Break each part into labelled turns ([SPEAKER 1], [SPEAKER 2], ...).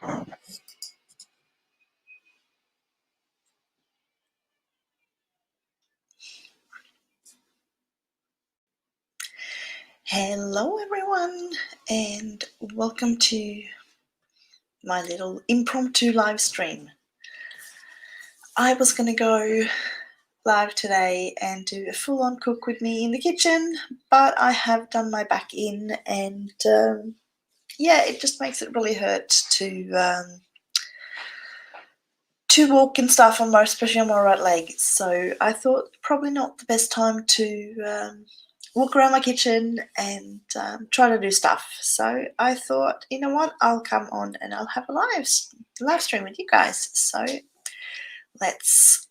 [SPEAKER 1] Hello everyone, and welcome to my little impromptu live stream. I was going to go live today and do a full-on cook with me in the kitchen, but I have done my back in, and yeah, it just makes it really hurt to walk and stuff on especially on my right leg. So I thought probably not the best time to walk around my kitchen and try to do stuff. So I thought, you know what, I'll come on and I'll have a live stream with you guys. So let's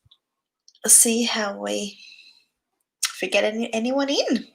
[SPEAKER 1] see how we get anyone in.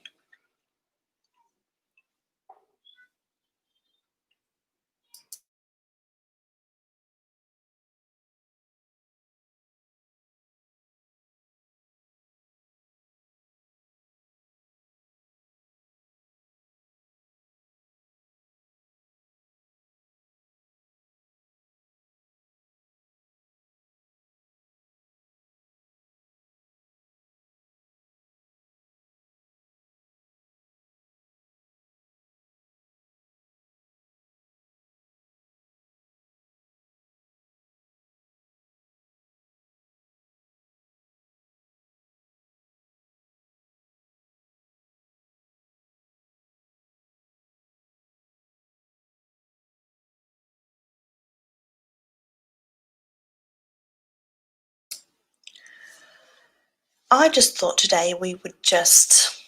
[SPEAKER 1] I just thought today we would just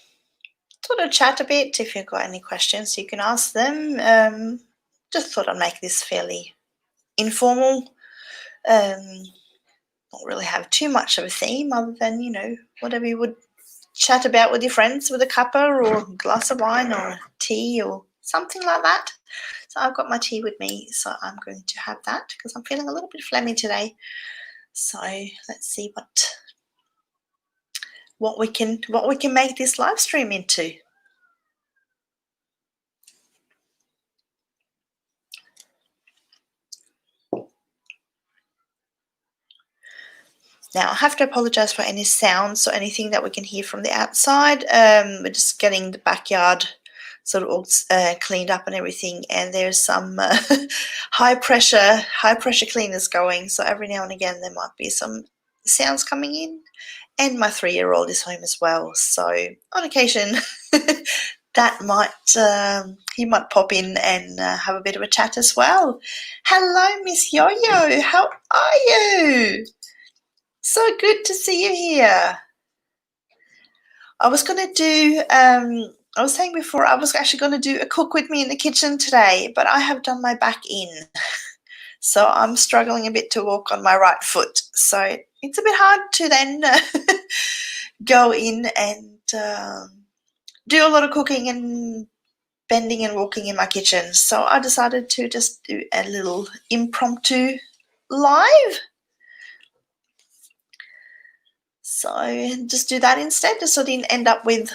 [SPEAKER 1] sort of chat a bit. If you've got any questions, you can ask them. Just thought I'd make this fairly informal. Not really have too much of a theme other than, you know, whatever you would chat about with your friends with a cuppa or a glass of wine or tea or something like that. So I've got my tea with me, so I'm going to have that because I'm feeling a little bit phlegmy today. So let's see what we can make this live stream into. Now I have to apologize for any sounds or anything that we can hear from the outside. We're just getting the backyard sort of all cleaned up and everything, and there's some high pressure cleaners going, so every now and again there might be some sounds coming in, and my 3-year-old is home as well, so on occasion that might he might pop in and have a bit of a chat as well. Hello Miss Yo-Yo, how are you? So good to see you here. I was going to do, I was saying before, I was actually going to do a cook with me in the kitchen today, but I have done my back in. So I'm struggling a bit to walk on my right foot. So it's a bit hard to then go in and do a lot of cooking and bending and walking in my kitchen. So I decided to just do a little impromptu live. So just do that instead, just so I didn't end up with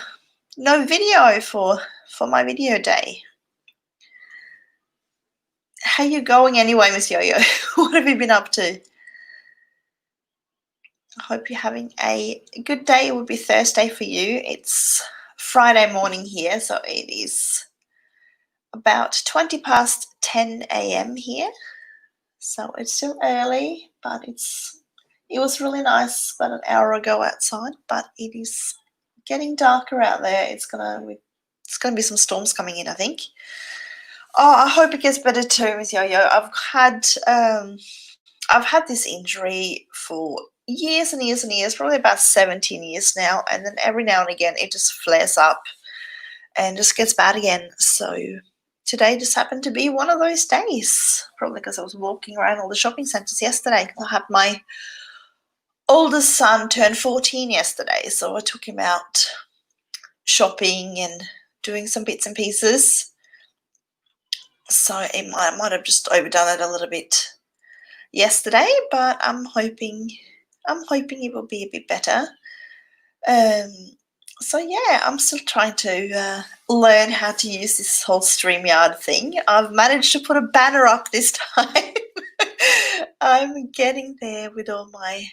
[SPEAKER 1] no video for my video day. How you going anyway, Miss Yo-Yo? What have you been up to? I hope you're having a good day. It would be Thursday for you. It's Friday morning here, so it is about 20 past 10 a.m. here. So it's still early, but it was really nice about an hour ago outside, but it is getting darker out there. It's gonna be some storms coming in, I think. Oh, I hope it gets better too, Miss Yo-Yo. I've had this injury for years and years and years, probably about 17 years now, and then every now and again it just flares up and just gets bad again. So today just happened to be one of those days, probably because I was walking around all the shopping centres yesterday. I had my oldest son turn 14 yesterday, so I took him out shopping and doing some bits and pieces. So I might have just overdone it a little bit yesterday, but I'm hoping it will be a bit better. So yeah, I'm still trying to learn how to use this whole StreamYard thing. I've managed to put a banner up this time. I'm getting there with all my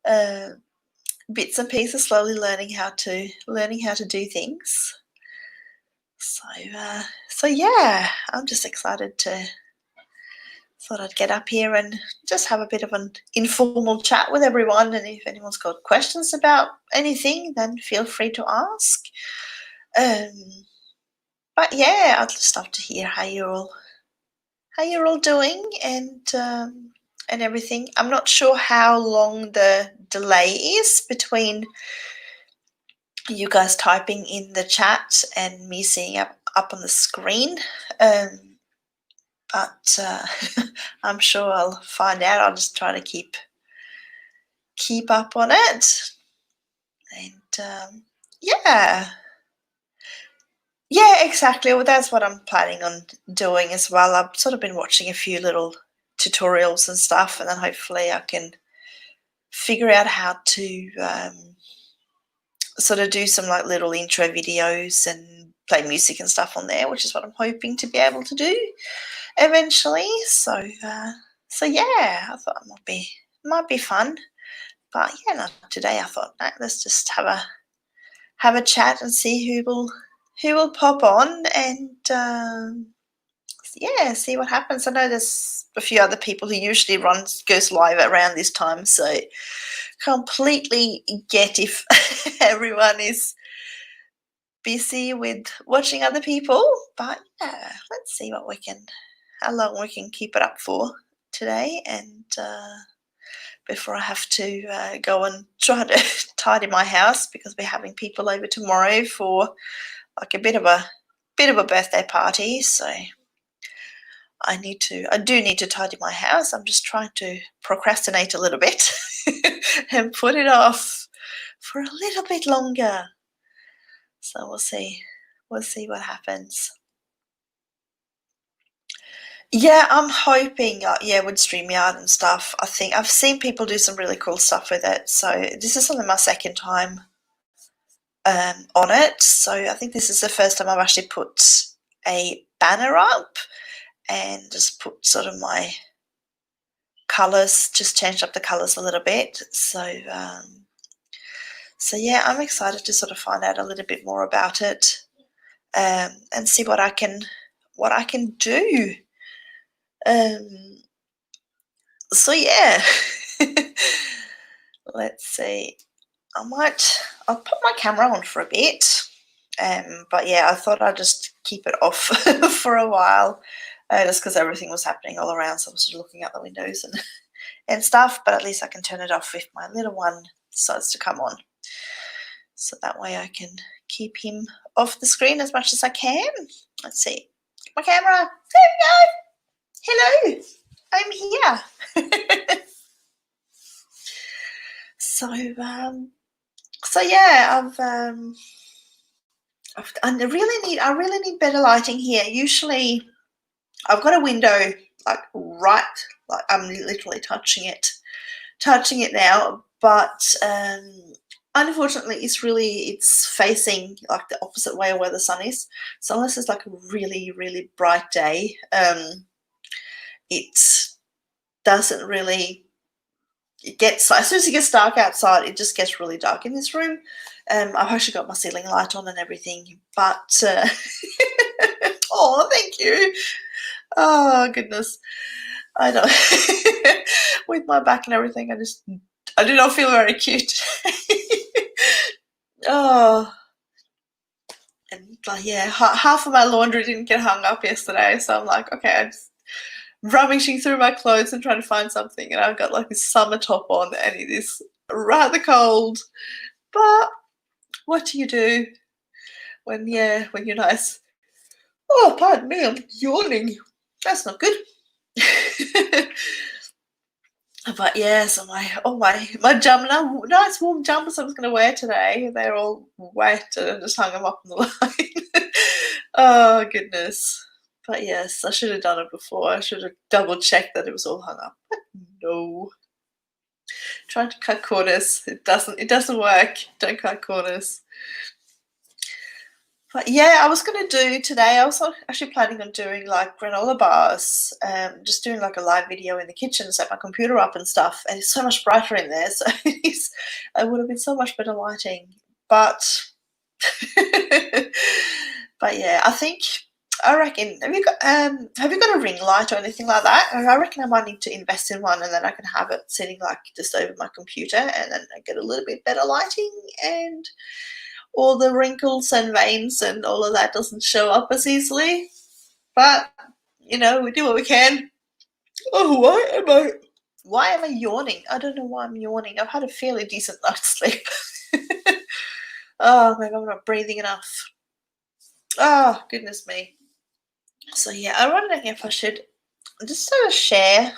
[SPEAKER 1] uh, bits and pieces, slowly learning how to do things. So yeah, I'm just excited to thought I'd get up here and just have a bit of an informal chat with everyone. And if anyone's got questions about anything, then feel free to ask. But yeah, I'd just love to hear how you're all doing and everything. I'm not sure how long the delay is between you guys typing in the chat and me seeing up on the screen. But I'm sure I'll find out. I'll just try to keep up on it. And yeah, exactly. Well, that's what I'm planning on doing as well. I've sort of been watching a few little tutorials and stuff, and then hopefully I can figure out how to sort of do some like little intro videos and play music and stuff on there, which is what I'm hoping to be able to do eventually. So yeah, I thought it might be fun. But yeah, not today. I thought, no, let's just have a chat and see who will pop on and yeah, see what happens. I know there's a few other people who usually goes live around this time, so completely get if everyone is busy with watching other people. But yeah, let's see how long we can keep it up for today, and before I have to go and try to tidy my house because we're having people over tomorrow for like a bit of a birthday party. So I do need to tidy my house. I'm just trying to procrastinate a little bit and put it off for a little bit longer. So we'll see what happens. Yeah, I'm hoping, with StreamYard and stuff. I think I've seen people do some really cool stuff with it. So this is only my second time on it. So I think this is the first time I've actually put a banner up and just put sort of my colours, just changed up the colours a little bit. So yeah, I'm excited to sort of find out a little bit more about it and see what I can do. So yeah, let's see. I'll put my camera on for a bit. But yeah, I thought I'd just keep it off for a while, just because everything was happening all around. So I was just looking out the windows and stuff. But at least I can turn it off if my little one decides to come on. So that way I can keep him off the screen as much as I can. Let's see. My camera. There we go. Hello. I'm here. So yeah, I really need better lighting here. Usually, I've got a window like I'm literally touching it now. But unfortunately, it's facing like the opposite way of where the sun is. So unless it's like a really, really bright day, it doesn't really. As soon as it gets dark outside, it just gets really dark in this room. I've actually got my ceiling light on and everything, but oh, thank you. Oh goodness, I know. With my back and everything, I do not feel very cute. Oh, and like yeah, half of my laundry didn't get hung up yesterday, so I'm like, okay, I'm just rummaging through my clothes and trying to find something, and I've got like this summer top on, and it is rather cold. But what do you do when you're nice? Oh, pardon me, I'm yawning. That's not good. But yeah, so my jumper, nice warm jumpers I was going to wear today, they're all wet and I just hung them up on the line. Oh goodness. But yes, I should have done it before. I should have double checked that it was all hung up. But no. Trying to cut corners. It doesn't work. Don't cut corners. But yeah, I was going to do today, I was actually planning on doing like granola bars, just doing like a live video in the kitchen, set my computer up and stuff, and it's so much brighter in there, so it would have been so much better lighting. But but yeah, I reckon, have you got a ring light or anything like that? I reckon I might need to invest in one, and then I can have it sitting like just over my computer, and then I get a little bit better lighting, and all the wrinkles and veins and all of that doesn't show up as easily. But we do what we can. Oh, why am I yawning? I don't know why I'm yawning. I've had a fairly decent night's sleep. Oh, maybe I'm not breathing enough. Oh, goodness me. So yeah, I wonder if I should just sort of share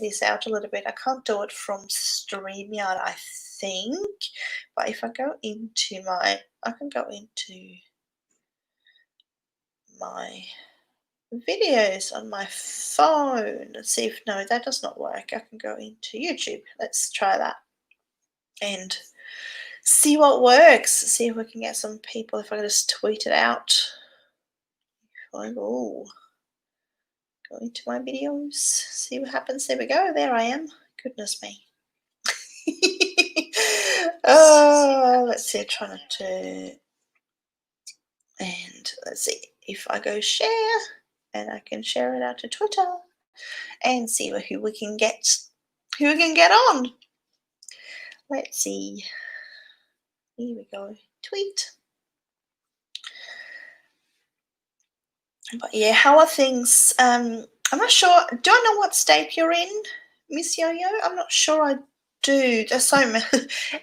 [SPEAKER 1] this out a little bit. I can't do it from StreamYard, I think, but if I go into I can go into my videos on my phone. Let's see if, no, that does not work. I can go into YouTube. Let's try that and see what works. See if we can get some people, if I just tweet it out. Go into my videos, see what happens. There we go. There I am. Goodness me. Let's see. Try not to. And let's see if I go share, and I can share it out to Twitter and see who we can get on. Let's see. Here we go. Tweet. But yeah, how are things? I'm not sure. Do I know what state you're in, Miss Yo-Yo? I'm not sure I do. There's so many.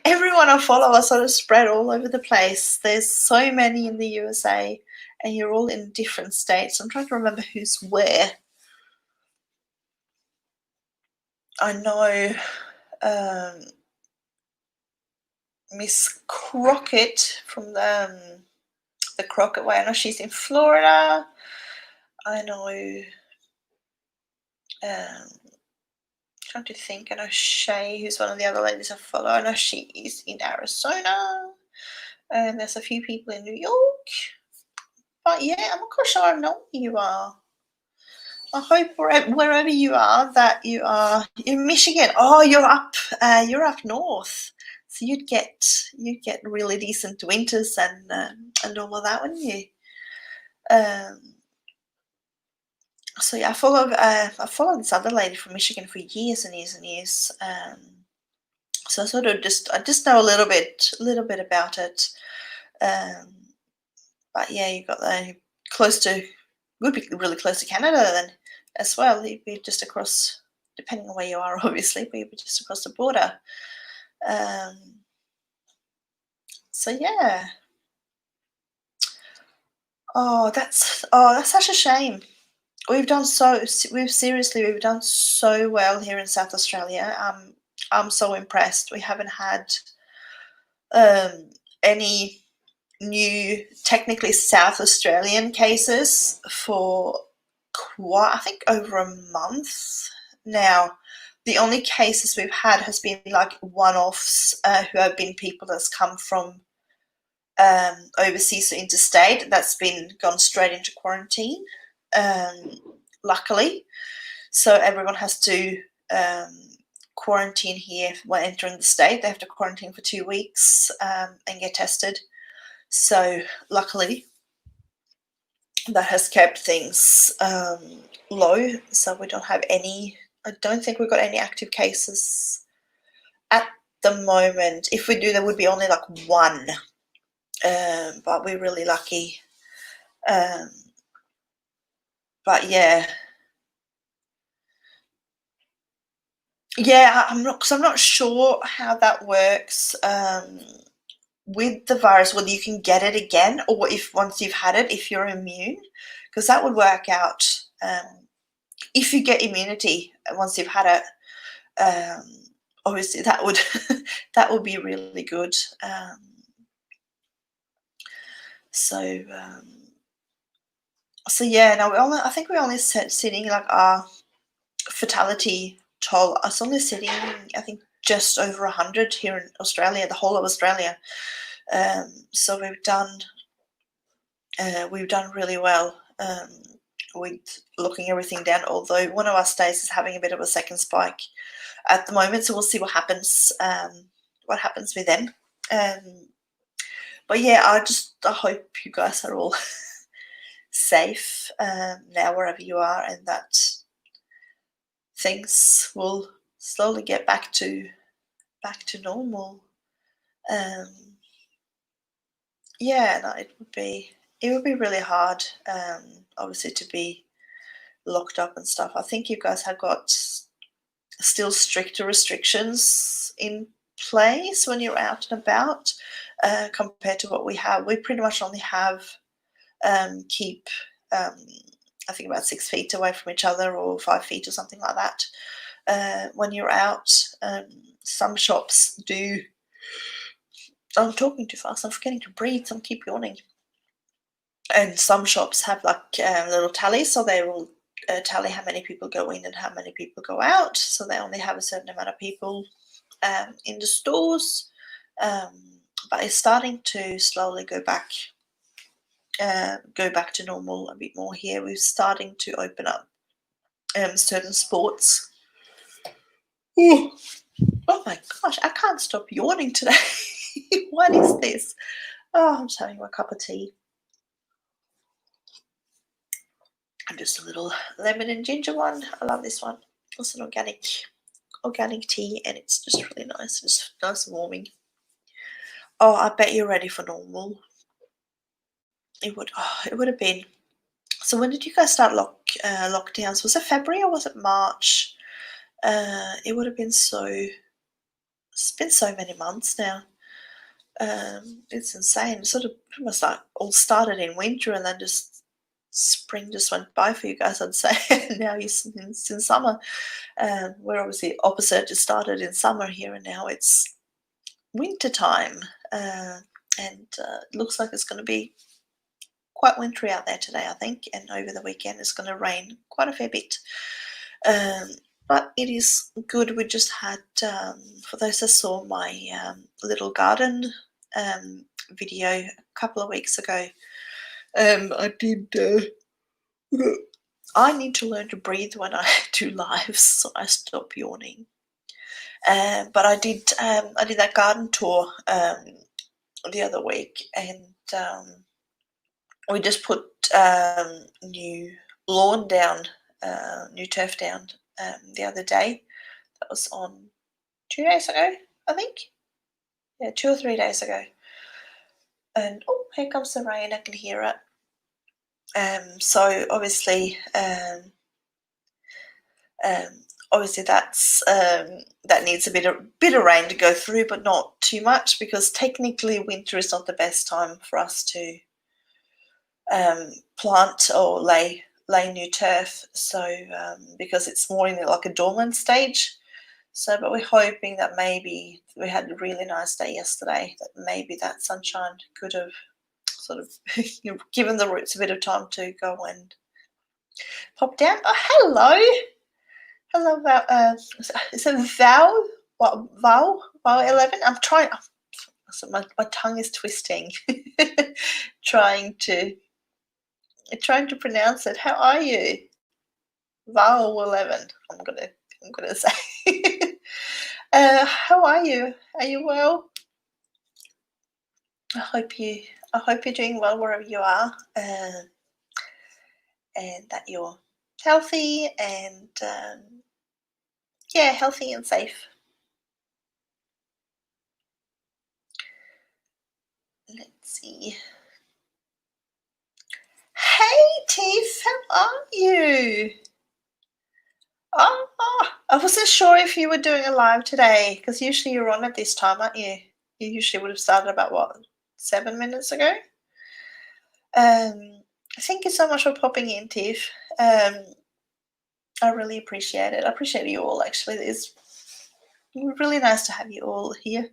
[SPEAKER 1] Everyone I follow are sort of spread all over the place. There's so many in the USA, and you're all in different states. I'm trying to remember who's where. I know Miss Crockett from the Crockett way. I know she's in Florida. I know. Trying to think. I know Shay, who's one of the other ladies I follow. I know she is in Arizona, and there's a few people in New York. But yeah, I'm not quite sure I know who you are. I hope wherever you are that you are in Michigan. Oh, you're up north, so you'd get really decent winters and all of that, wouldn't you? So yeah, I followed this other lady from Michigan for years and years and years. So I just know a little bit about it. But yeah, you got would be really close to Canada then as well. You'd be just across, depending on where you are, obviously, but you'd be just across the border. So yeah. Oh, that's such a shame. We've done so well here in South Australia. I'm so impressed. We haven't had any new technically South Australian cases for I think over a month now. The only cases we've had has been like one-offs who have been people that's come from overseas or interstate that's gone straight into quarantine, luckily. So everyone has to quarantine here when entering the state. They have to quarantine for 2 weeks and get tested. So luckily that has kept things low. So we don't have any, I don't think we've got any active cases at the moment. If we do, there would be only like one. But we're really lucky. But yeah. Yeah, I'm not sure how that works with the virus, whether you can get it again or if once you've had it, if you're immune, because that would work out. If you get immunity once you've had it, obviously that would that would be really good. So yeah, no, I think we're only sitting like our fatality toll. It's only sitting, I think, just over 100 here in Australia, the whole of Australia. So we've done really well with locking everything down, although one of our states is having a bit of a second spike at the moment, so we'll see what happens with them. But yeah, I hope you guys are all safe now wherever you are, and that things will slowly get back to normal. Yeah, no, it would be really hard, obviously, to be locked up and stuff. I think you guys have got still stricter restrictions in place when you're out and about compared to what we have. We pretty much only have keep I think about 6 feet away from each other, or 5 feet or something like that when you're out. Some shops do. I'm talking too fast. I'm forgetting to breathe. So I keep yawning. And some shops have like little tallies, so they will tally how many people go in and how many people go out. So they only have a certain amount of people in the stores. But it's starting to slowly go back to normal a bit more here. We're starting to open up certain sports. Ooh. Oh my gosh, I can't stop yawning today. What is this? Oh, I'm just having my cup of tea. And just a little lemon and ginger one. I love this one. It's an organic tea, and it's just really nice. Just nice and warming. Oh, I bet you're ready for normal. It would have been. So when did you guys start lockdowns? Was it February or was it March? It would have been so. It's been so many months now. It's insane. It sort of almost like all started in winter, and then just spring just went by for you guys, I'd say. Now it's in summer. We're obviously opposite. It started in summer here, and now it's winter time. And it looks like it's going to be quite wintry out there today, I think. And over the weekend, it's going to rain quite a fair bit. But it is good. We just had, for those that saw my little garden video a couple of weeks ago, I did. I need to learn to breathe when I do lives, so I stop yawning. But I did that garden tour the other week, and we just put new lawn down, new turf down the other day. That was on 2 days ago, I think. Yeah, 2 or 3 days ago. And oh, here comes the rain. I can hear it. So obviously, obviously that's that needs a bit of rain to go through, but not too much, because technically winter is not the best time for us to plant or lay new turf. So because it's more in like a dormant stage. So, but we're hoping that maybe we had a really nice day yesterday, that maybe that sunshine could have sort of given the roots a bit of time to go and pop down. Oh, hello, Val. Is it Val? What, Val 11? I'm trying. So my tongue is twisting, trying to pronounce it. How are you, Val 11? I'm gonna say. How are you? Are you well? I hope you're doing well wherever you are, and that you're healthy and healthy and safe. Let's see. Hey Tiff, how are you? Oh, I wasn't sure if you were doing a live today, because usually you're on at this time, aren't you? You usually would have started about 7 minutes ago. Thank you so much for popping in, Tiff. I really appreciate it. I appreciate you all, actually. It's really nice to have you all here.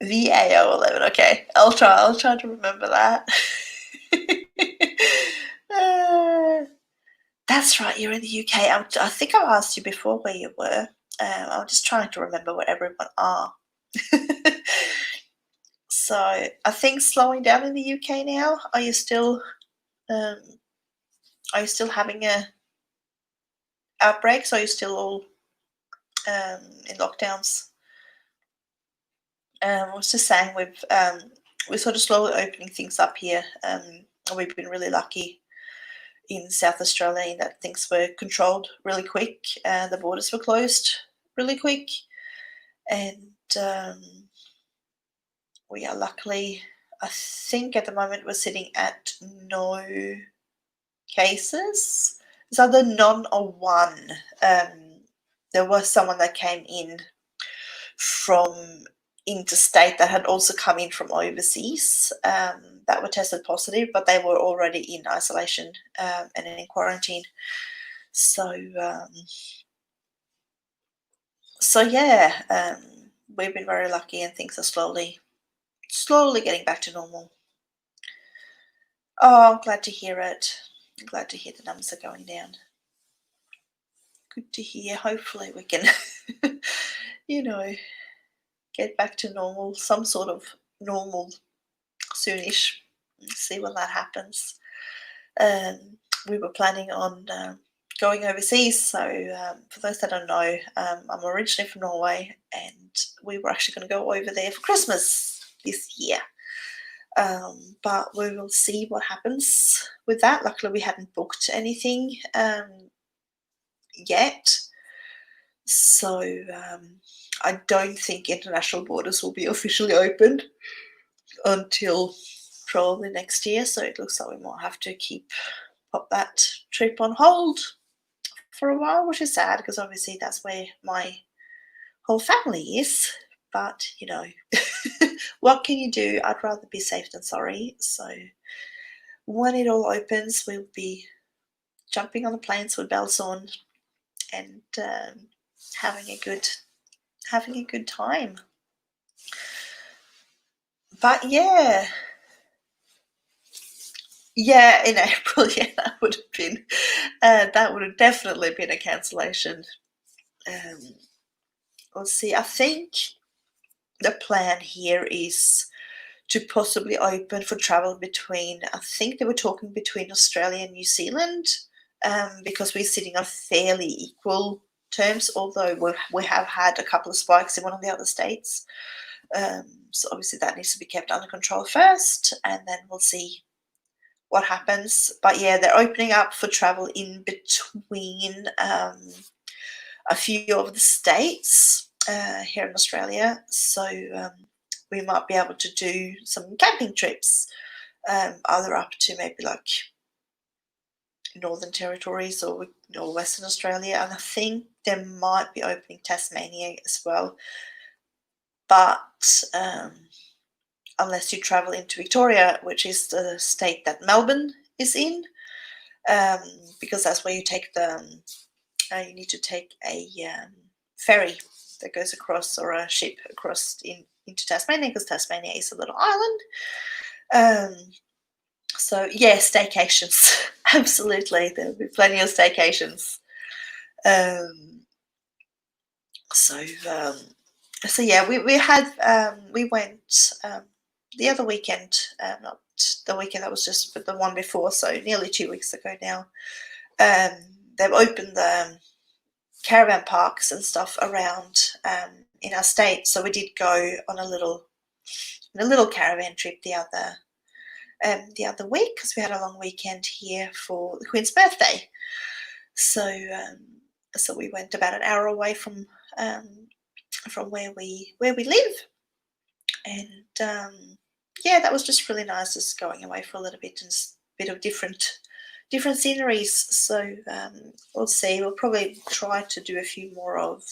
[SPEAKER 1] VAO11. Okay, I'll try to remember that. That's right, you're in the UK. I think I asked you before where you were. I'm just trying to remember where everyone are. So I think slowing down in the UK now. Um, are you still having outbreaks? Are you still all in lockdowns? I was just saying we're sort of slowly opening things up here. We've been really lucky in South Australia in that things were controlled really quick. The borders were closed really quick, and we are luckily, I think at the moment we're sitting at no cases. It's either none or one. There was someone that came in from interstate that had also come in from overseas that were tested positive, but they were already in isolation and in quarantine. So, yeah, we've been very lucky, and things are slowly getting back to normal. Oh, I'm glad to hear it. I'm glad to hear the numbers are going down. Good to hear. Hopefully we can, you know, get back to normal, some sort of normal soonish. See when that happens. We were planning on going overseas. So for those that don't know, I'm originally from Norway, and we were actually going to go over there for Christmas this year. But we will see what happens with that. Luckily, we hadn't booked anything yet. So I don't think international borders will be officially opened until probably next year. So it looks like we might have to pop that trip on hold for a while, which is sad because obviously that's where my whole family is. But what can you do? I'd rather be safe than sorry. So when it all opens, we'll be jumping on the planes with bells on and having a good time. But yeah, in April, yeah, that would have definitely been a cancellation. Let's see. I think the plan here is to possibly open for travel between. I think they were talking between Australia and New Zealand, because we're sitting on fairly equal terms. Although we have had a couple of spikes in one of the other states. So obviously that needs to be kept under control first, and then we'll see what happens. But yeah, they're opening up for travel in between a few of the states here in Australia. So we might be able to do some camping trips, either up to maybe like Northern Territories or Western Australia. And I think they might be opening Tasmania as well. But unless you travel into Victoria, which is the state that Melbourne is in, because that's where you take you need to take a ferry that goes across, or a ship across into Tasmania, because Tasmania is a little island. So yeah, staycations, absolutely. There'll be plenty of staycations. So yeah, we went the other weekend, not the weekend that was just, but the one before, so nearly 2 weeks ago now. They've opened the caravan parks and stuff around in our state, so we did go on a little caravan trip the other week, because we had a long weekend here for the Queen's birthday. So we went about an hour away from where we live, and yeah, that was just really nice, just going away for a little bit and a bit of different sceneries. So we'll see. We'll probably try to do a few more of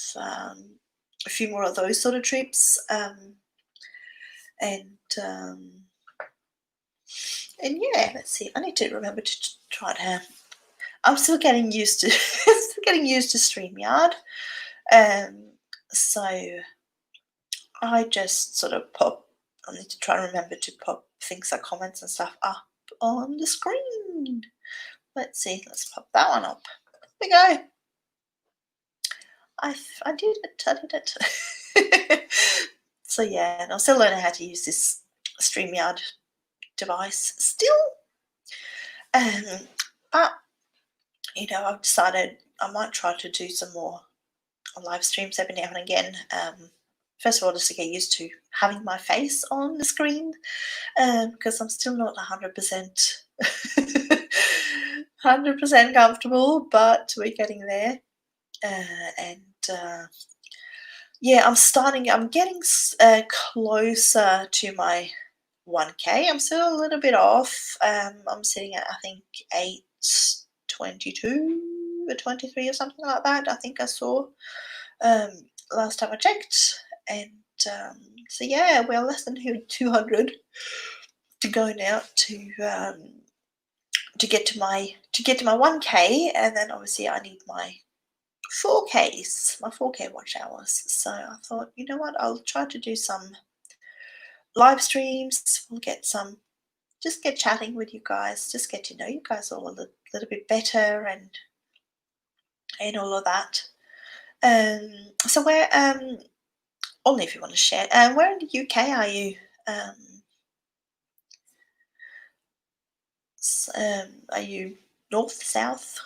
[SPEAKER 1] those sort of trips, and yeah, let's see. I need to remember to try to. I'm still getting used to StreamYard, so I just sort of I need to try and remember to pop things like comments and stuff up on the screen let's see, let's pop that one up. There we go. I did it. So yeah, and I'm still learning how to use this StreamYard device still. But you know, I've decided I might try to do some more live streams every now and again. First of all, just to get used to having my face on the screen, because I'm still not 100% 100% comfortable, but we're getting there. Yeah, I'm getting closer to my 1K. I'm still a little bit off. I'm sitting at, I think, 822 or 23 or something like that. I think I saw last time I checked. And so yeah, we're less than 200 to go now to get to my 1K, and then obviously I need my 4K watch hours. So I thought, you know what, I'll try to do some live streams. We'll just get chatting with you guys, just get to know you guys all a little bit better and all of that. So where only if you want to share. Where in the UK are you? Are you north, south?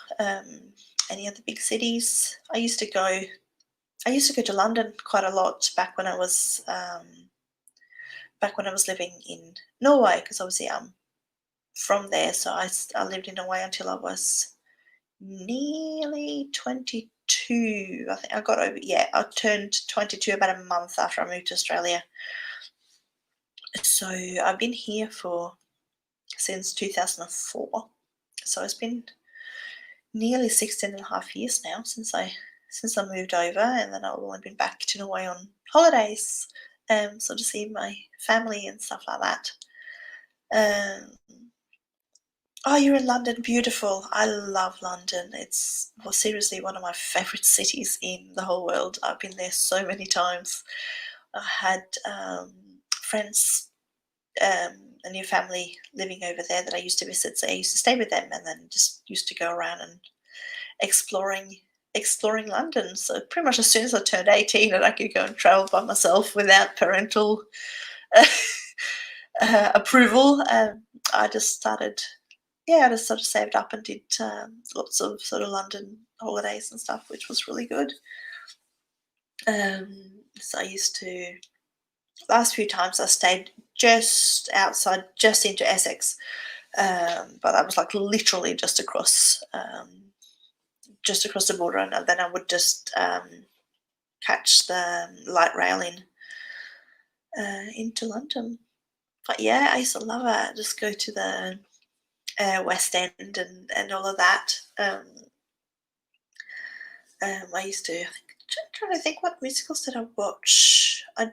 [SPEAKER 1] Any other big cities? I used to go to London quite a lot back when I was living in Norway, because obviously I'm from there. So I lived in Norway until I was nearly 22. I think I got over. Yeah, I turned 22 about a month after I moved to Australia. So I've been here since 2004. So it's been nearly 16 and a half years now since I moved over, and then I've only been back to Norway on holidays, so to see my family and stuff like that. Oh, you're in London, beautiful. I love London. It's seriously one of my favorite cities in the whole world. I've been there so many times. I had friends a new family living over there that I used to visit, so I used to stay with them and then just used to go around and exploring London. So pretty much as soon as I turned 18 and I could go and travel by myself without parental approval, I just started sort of saved up and did lots of sort of London holidays and stuff, which was really good. So I used to, last few times I stayed just outside, just into Essex, but that was like literally just across the border, and then I would just catch the light rail into London. But yeah, I used to love it. Just go to the West End and all of that. I used to, trying to think, what musicals did I watch? I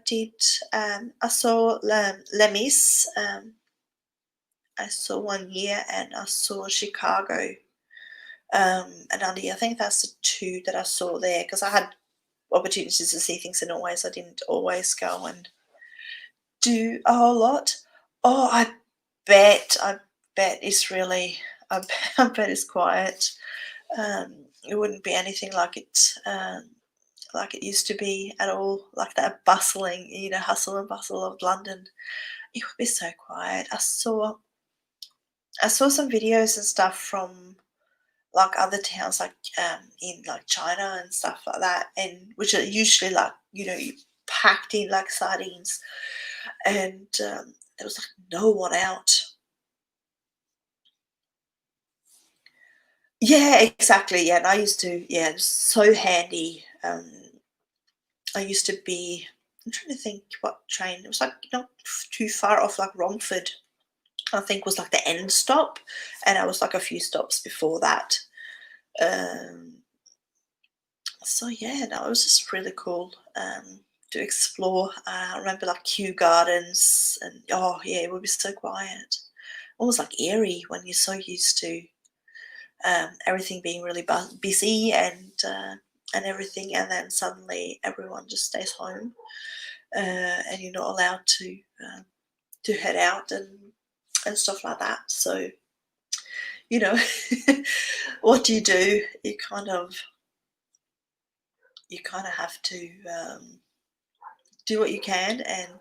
[SPEAKER 1] saw Les Mis. I saw one year, and I saw Chicago. And I think that's the two that I saw there, because I had opportunities to see things in Norway, so I didn't always go and do a whole lot. Oh, I bet it's really, I bet it's quiet. It wouldn't be anything like it used to be at all, like that bustling, hustle and bustle of London. It would be so quiet. I saw some videos and stuff from like other towns, like in like China and stuff like that, and which are usually like packed in like sardines, and there was like no one out. Yeah, exactly. Yeah, and I used to. Yeah, it was so handy. I used to be. I'm trying to think what train. It was like not too far off, like Romford, I think was like the end stop, and I was like a few stops before that. So yeah, no, it was just really cool to explore. I remember like Kew Gardens, and oh yeah, it would be so quiet, almost like eerie when you're so used to everything being really busy and everything, and then suddenly everyone just stays home, and you're not allowed to head out and stuff like that. So you know, what do? You kind of have to do what you can and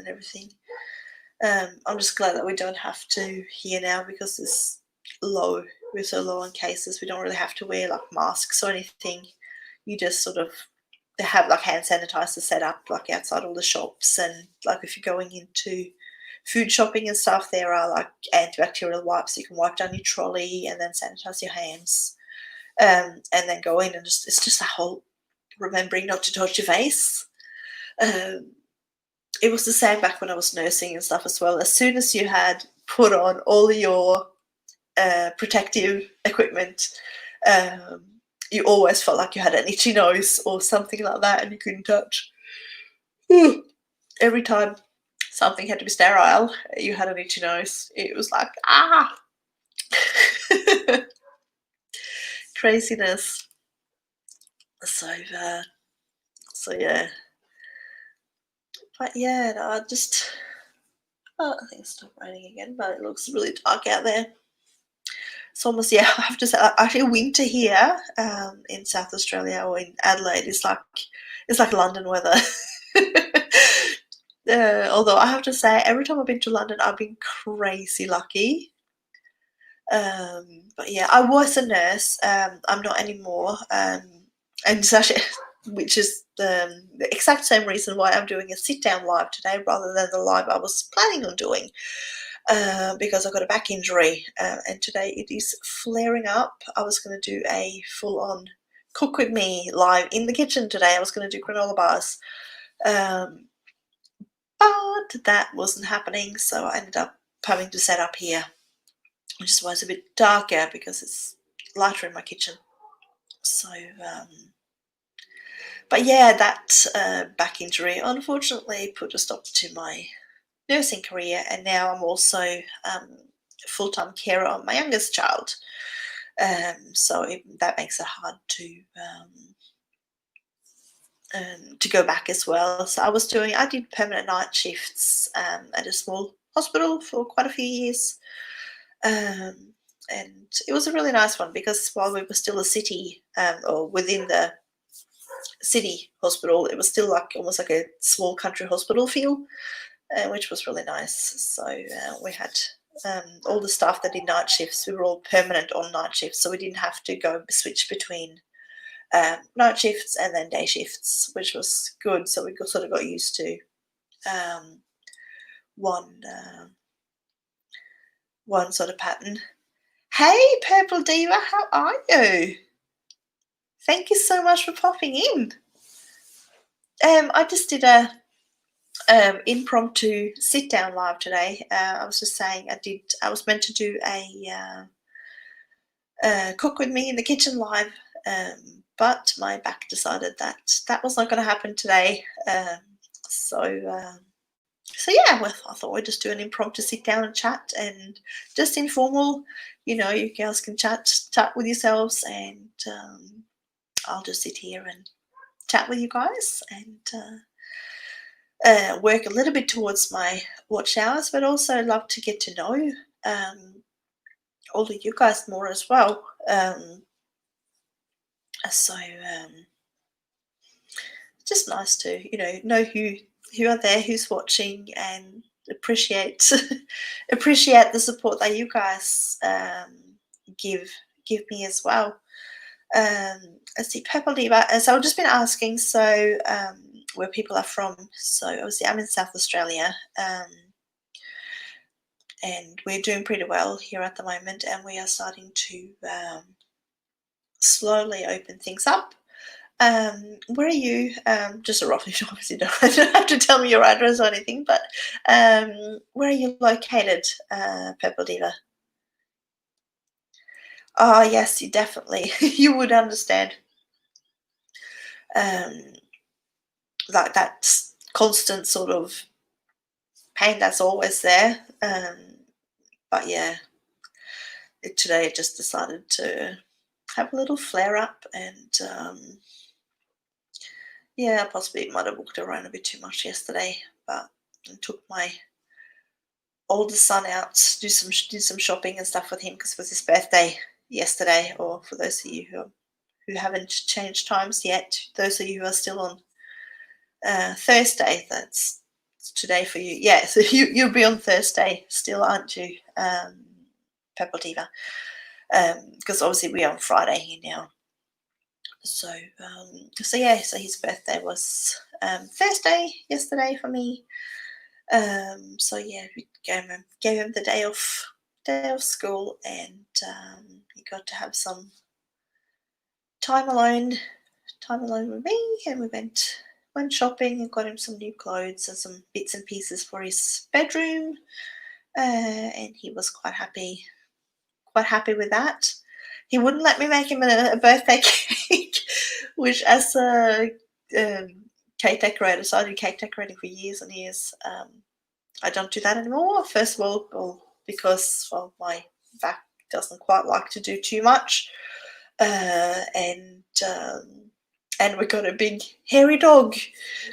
[SPEAKER 1] everything. I'm just glad that we don't have to here now because we're so low on cases. We don't really have to wear like masks or anything. You just sort of, they have like hand sanitizer set up like outside all the shops, and like if you're going into food shopping and stuff, there are like antibacterial wipes you can wipe down your trolley and then sanitize your hands, and then go in and it's just a whole remembering not to touch your face. It was the same back when I was nursing and stuff as well. As soon as you had put on all your protective equipment, you always felt like you had an itchy nose or something like that and you couldn't touch. Every time something had to be sterile, you had an itchy nose. It was like, craziness. So yeah. But yeah, no, I think it's stopped raining again, but it looks really dark out there. It's almost, yeah, I have to say, actually winter here in South Australia or in Adelaide is like London weather. Although I have to say, every time I've been to London, I've been crazy lucky. But yeah, I was a nurse. I'm not anymore. And it's actually, which is the exact same reason why I'm doing a sit-down live today rather than the live I was planning on doing. Because I got a back injury, and today it is flaring up. I was going to do a full-on cook with me live in the kitchen today. I was going to do granola bars, but that wasn't happening, so I ended up having to set up here, which is why it's a bit darker because it's lighter in my kitchen. So, but yeah, that back injury unfortunately put a stop to my nursing career, and now I'm also full-time carer of my youngest child. So that makes it hard to go back as well. So I did permanent night shifts at a small hospital for quite a few years. And it was a really nice one because while we were still a city or within the city hospital, it was still like almost like a small country hospital feel, which was really nice. So we had all the staff that did night shifts, we were all permanent on night shifts, so we didn't have to go switch between night shifts and then day shifts, which was good. So we sort of got used to one sort of pattern. Hey, Purple Diva, how are you? Thank you so much for popping in. I just did a impromptu sit down live today. I was just saying I was meant to do a cook with me in the kitchen live, but my back decided that was not going to happen today. So yeah, I thought we'd just do an impromptu sit down and chat, and just informal. You girls can chat with yourselves, and I'll just sit here and chat with you guys and work a little bit towards my watch hours, but also love to get to know all of you guys more as well. So it's just nice to know who are there, who's watching, and appreciate the support that you guys give me as well. Let's see, Purple Diva. So I've just been asking where people are from. So obviously I'm in South Australia, and we're doing pretty well here at the moment, and we are starting to slowly open things up. Where are you? Just a rough, obviously don't have to tell me your address or anything, but where are you located, Purple Diva? Oh yes, you definitely you would understand. Like that constant sort of pain that's always there. But yeah, today it just decided to have a little flare up, and yeah, possibly might have walked around a bit too much yesterday, but I took my oldest son out, do some shopping and stuff with him because it was his birthday yesterday. Or for those of you who haven't changed times yet, those of you who are still on Thursday, that's today for you. Yeah, so you'll be on Thursday still, aren't you, Pepper Diva? Because obviously we're on Friday here now. So yeah, so his birthday was Thursday yesterday for me. So yeah, we gave him the day off school, and he got to have some time alone with me, and we went shopping and got him some new clothes and some bits and pieces for his bedroom, and he was quite happy with that. He wouldn't let me make him a birthday cake, which as a cake decorator, so I did cake decorating for years and years. I don't do that anymore. First of all, because my back doesn't quite like to do too much, and we got a big hairy dog,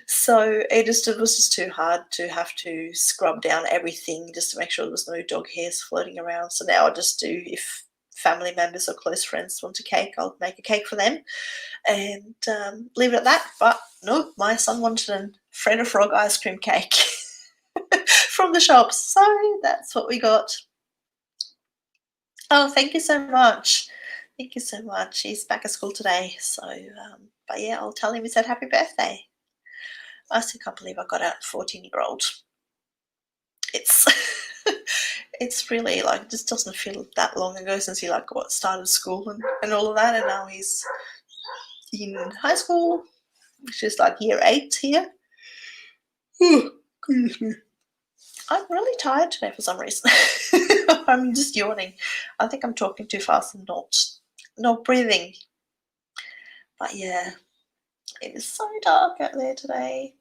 [SPEAKER 1] so it was just too hard to have to scrub down everything just to make sure there was no dog hairs floating around. So now I just do, if family members or close friends want a cake, I'll make a cake for them and leave it at that. But no, my son wanted a Fred a Frog ice cream cake from the shops, so that's what we got. Oh, thank you so much. Thank you so much. He's back at school today, so but yeah, I'll tell him he said happy birthday. I still can't believe I got a 14-year-old. It's it's really like, it just doesn't feel that long ago since he started school and all of that, and now he's in high school, which is like year 8 here. Oh, goodness me. I'm really tired today for some reason. I'm just yawning. I think I'm talking too fast and not breathing. But yeah, it is so dark out there today.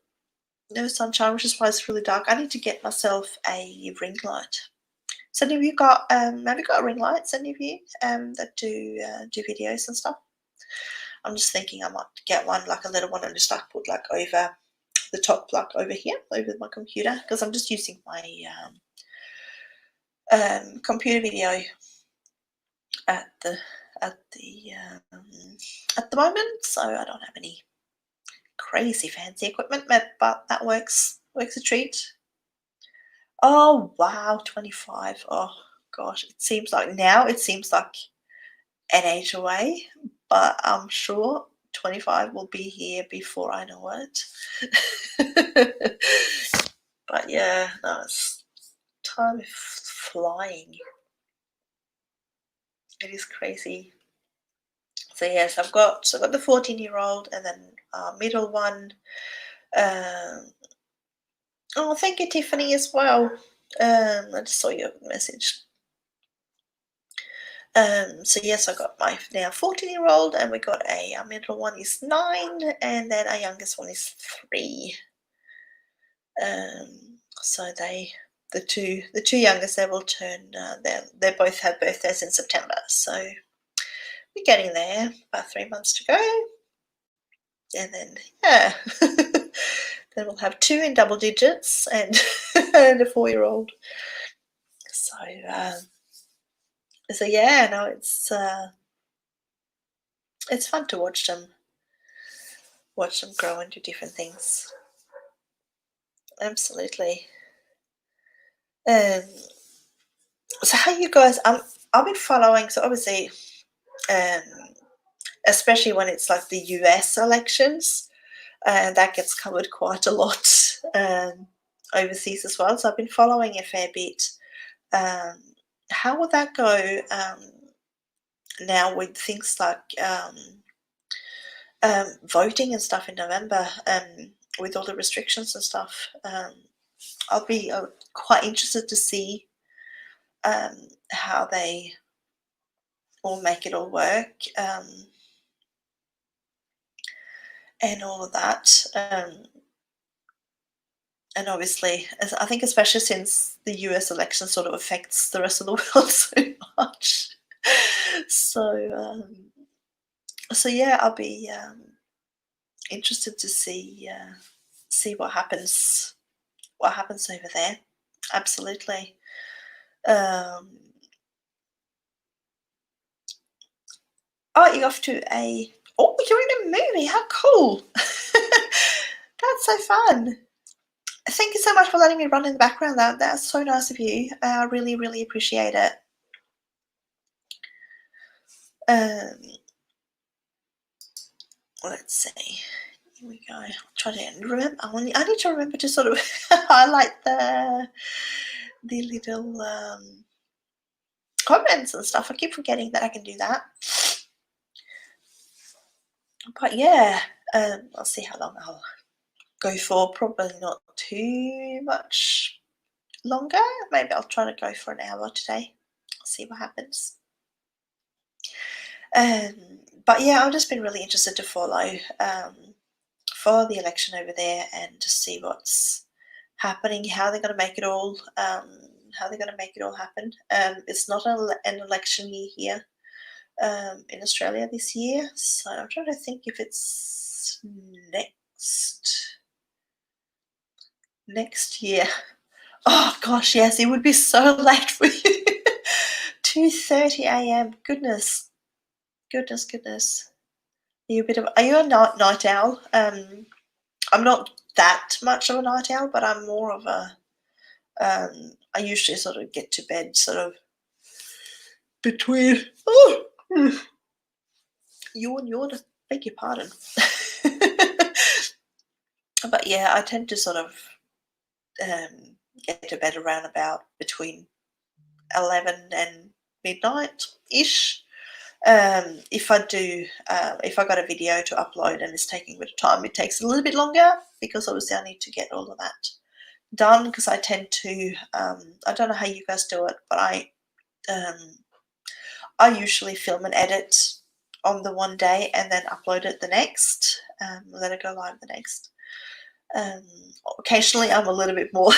[SPEAKER 1] No sunshine, which is why it's really dark. I need to get myself a ring light. So have you got a ring light, any of you that do videos and stuff? I'm just thinking I might get one, like a little one, and just put over the top, over here, over my computer, because I'm just using my computer video at the moment, so I don't have any crazy fancy equipment, but that works a treat. Oh wow, 25. Oh gosh, it seems like an age away, but I'm sure 25 will be here before I know it. But yeah, no, time is flying. It is crazy. So yes, I've got the 14-year-old, and then middle one. Oh, thank you, Tiffany, as well. I just saw your message. So yes, I got my now 14-year-old, and we got our middle one is 9, and then our youngest one is 3. So the two youngest, they will turn. They both have birthdays in September, so we're getting there. About 3 months to go, and then yeah, then we'll have 2 in double digits and and a 4-year-old. So yeah, no, it's fun to watch them grow and do different things. Absolutely. So how you guys? I've been following. So obviously, especially when it's like the US elections, that gets covered quite a lot overseas as well. So I've been following a fair bit. How will that go now with things like voting and stuff in November, with all the restrictions and stuff? I'll be quite interested to see how they all make it all work, and all of that. And obviously, I think especially since the US election sort of affects the rest of the world so much. So, yeah, I'll be interested to see what happens over there. Absolutely. Um, oh, you're off to a. Oh, you're in a movie. How cool! That's so fun. Thank you so much for letting me run in the background. That's so nice of you. I really, really appreciate it. Let's see. Here we go. I'll try to remember. I need to remember to sort of highlight the little comments and stuff. I keep forgetting that I can do that. But yeah, I'll see how long I'll go for. Probably not too much longer. Maybe I'll try to go for an hour today. See what happens. But yeah, I've just been really interested to follow the election over there and to see what's happening, how they're going to make it all, happen. It's not an election year here in Australia this year, so I'm trying to think if it's next year. Oh gosh, yes, it would be so late for you. 2:30 a.m. Goodness. Are you a night owl? I'm not that much of a night owl, but I'm more of a. I usually sort of get to bed sort of between. Oh, yawn. Beg your pardon. But yeah, I tend to sort of get to bed around about between 11 and midnight ish. If I got a video to upload and it's taking a bit of time, it takes a little bit longer because obviously I need to get all of that done because I tend to. I don't know how you guys do it, but I usually film and edit on the one day and then upload it the next, let it go live the next. Occasionally I'm a little bit more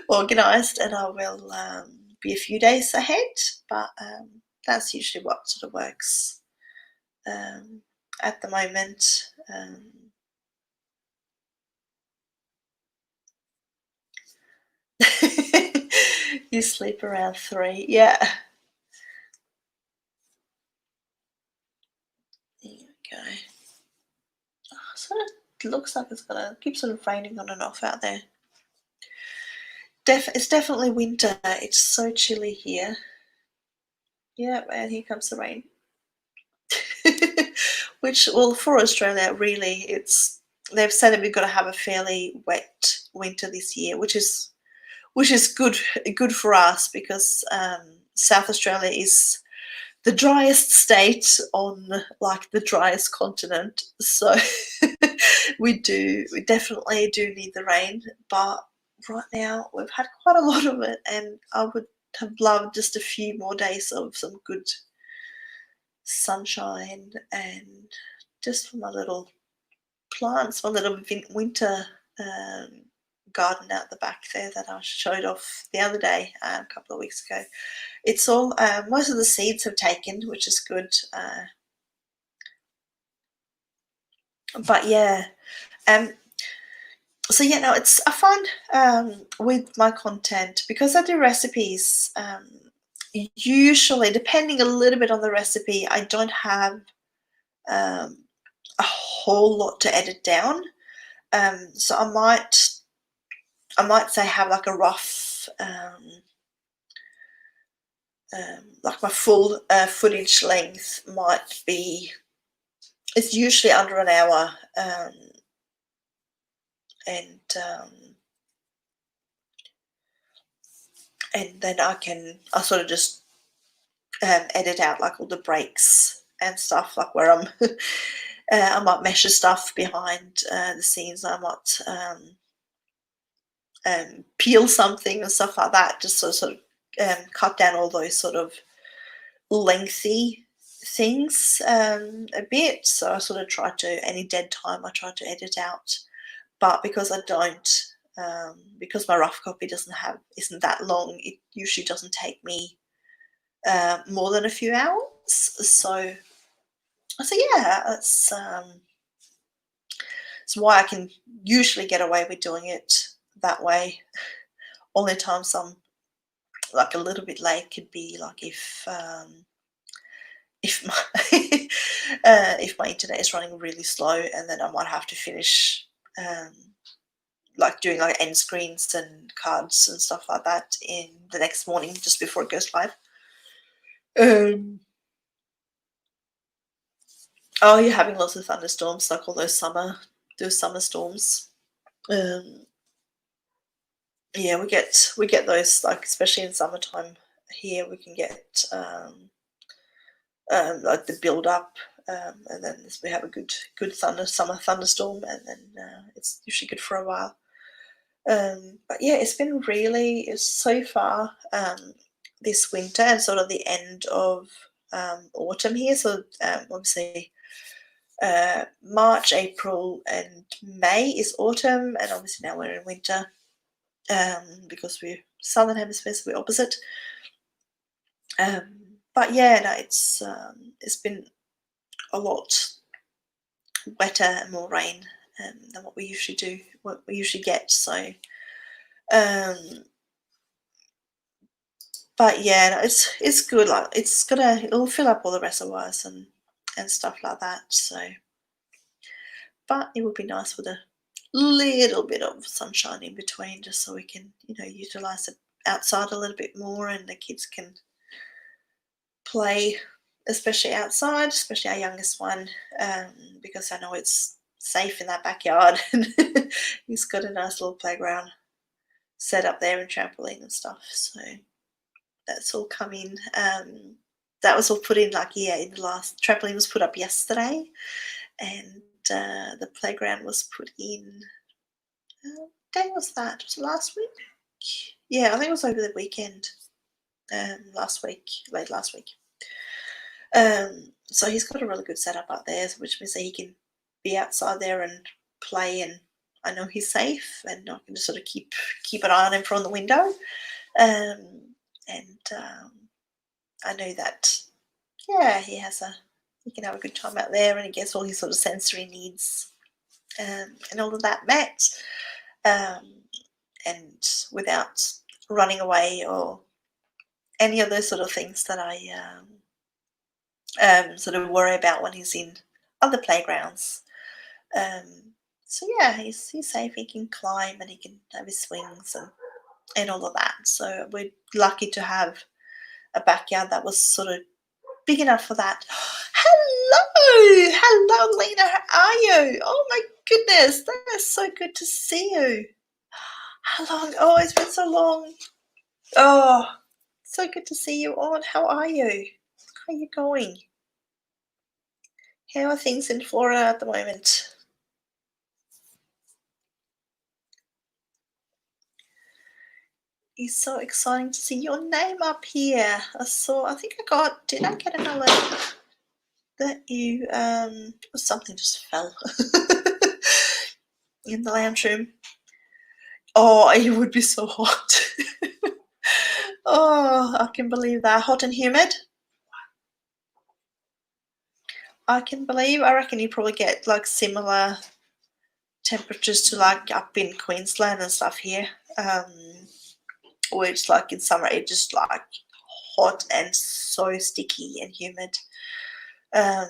[SPEAKER 1] organised and I will be a few days ahead, but that's usually what sort of works at the moment. You sleep around 3, yeah. There you go. So it looks like it's gonna keep sort of raining on and off out there. It's definitely winter. It's so chilly here. Yeah, and here comes the rain. Which, well, for Australia, really, they've said that we've got to have a fairly wet winter this year, which is good for us because South Australia is the driest state on like the driest continent. So we definitely do need the rain, but right now we've had quite a lot of it, and I would have loved just a few more days of some good sunshine and just for my little plants, my little winter garden out the back there that I showed off the other day, a couple of weeks ago. It's all most of the seeds have taken, which is good. But yeah, so yeah, no, I find with my content because I do recipes. Usually, depending a little bit on the recipe, I don't have a whole lot to edit down. So I might say have like a rough, like my full footage length might be. It's usually under an hour, and then I sort of just edit out like all the breaks and stuff, like where I'm. I might measure stuff behind the scenes. I might peel something and stuff like that, just sort of cut down all those sort of lengthy things a bit. So I sort of try to, any dead time I try to edit out, but because I don't, because my rough copy isn't that long, it usually doesn't take me more than a few hours. So yeah, it's why I can usually get away with doing it that way. Only times like a little bit late could be like if my if my internet is running really slow, and then I might have to finish like doing like end screens and cards and stuff like that in the next morning just before it goes live. Oh, you're having lots of thunderstorms, like all those summer storms. Um, yeah, we get those, like especially in summertime here. We can get like the build up, and then we have a good summer thunderstorm, and then it's usually good for a while. But yeah, it's been really so far this winter and sort of the end of autumn here. So obviously March, April, and May is autumn, and obviously now we're in winter because we're southern hemisphere, so we're opposite. But yeah, no, it's been a lot wetter and more rain than what we usually get. So, but yeah, no, it's good. Like it'll fill up all the reservoirs and stuff like that. So, but it would be nice with a little bit of sunshine in between, just so we can utilize it outside a little bit more, and the kids can play, especially outside, especially our youngest one, because I know it's safe in that backyard. He's got a nice little playground set up there and trampoline and stuff. So that's all come in. That was all put in in the last trampoline was put up yesterday, and the playground was put in. What day was that? Was it last week? Yeah, I think it was over the weekend. Late last week. So he's got a really good setup up there, which means that he can be outside there and play, and I know he's safe, and I can just sort of keep an eye on him from the window. I know that, yeah, he can have a good time out there, and he gets all his sort of sensory needs and all of that met, and without running away or any of those sort of things that I sort of worry about when he's in other playgrounds. So yeah, he's safe. He can climb and he can have his swings and all of that. So we're lucky to have a backyard that was sort of big enough for that. Hello, Lena. How are you? Oh my goodness, that is so good to see you. How long? Oh, it's been so long. Oh, so good to see you on. How are you? How are you going? How are things in Florida at the moment? It's so exciting to see your name up here. Did I get an alert that you, something just fell in the lounge room? Oh, it would be so hot. Oh, I can believe that. Hot and humid? I reckon you probably get like similar temperatures to like up in Queensland and stuff here. Where it's like in summer it's just like hot and so sticky and humid. I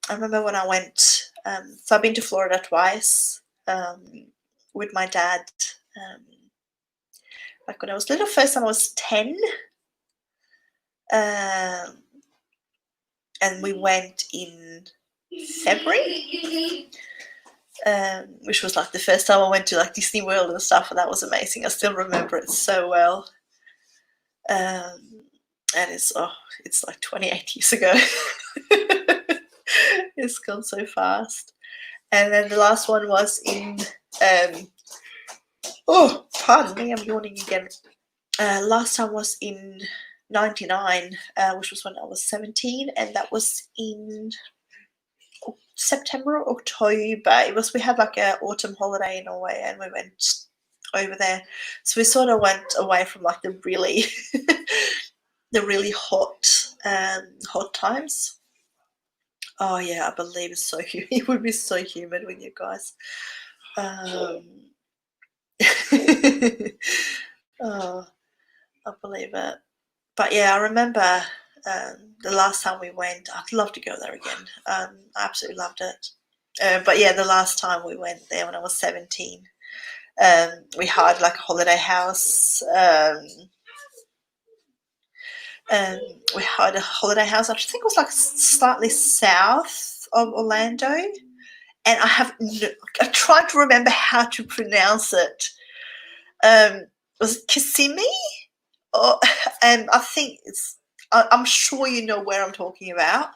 [SPEAKER 1] remember when I went, so I've been to Florida twice with my dad. Like when I was little, first time I was 10. And we went in February, which was like the first time I went to like Disney World and stuff, and that was amazing. I still remember it so well. And it's like 28 years ago. It's gone so fast. And then the last one was in oh, pardon me, I'm yawning again. Last time was in 99, which was when I was 17, and that was in September or October. We had like a autumn holiday in Norway, and we went over there. So we sort of went away from like the really the really hot times. Oh yeah, I believe it's so humid. It would be so humid with you guys. Oh, I believe it. But yeah, I remember the last time we went. I'd love to go there again. I absolutely loved it. But yeah, the last time we went there when I was 17, we hired like a holiday house. We hired a holiday house. I think it was like slightly south of Orlando, and I tried to remember how to pronounce it. Was it Kissimmee? Or, and I think I'm sure you know where I'm talking about,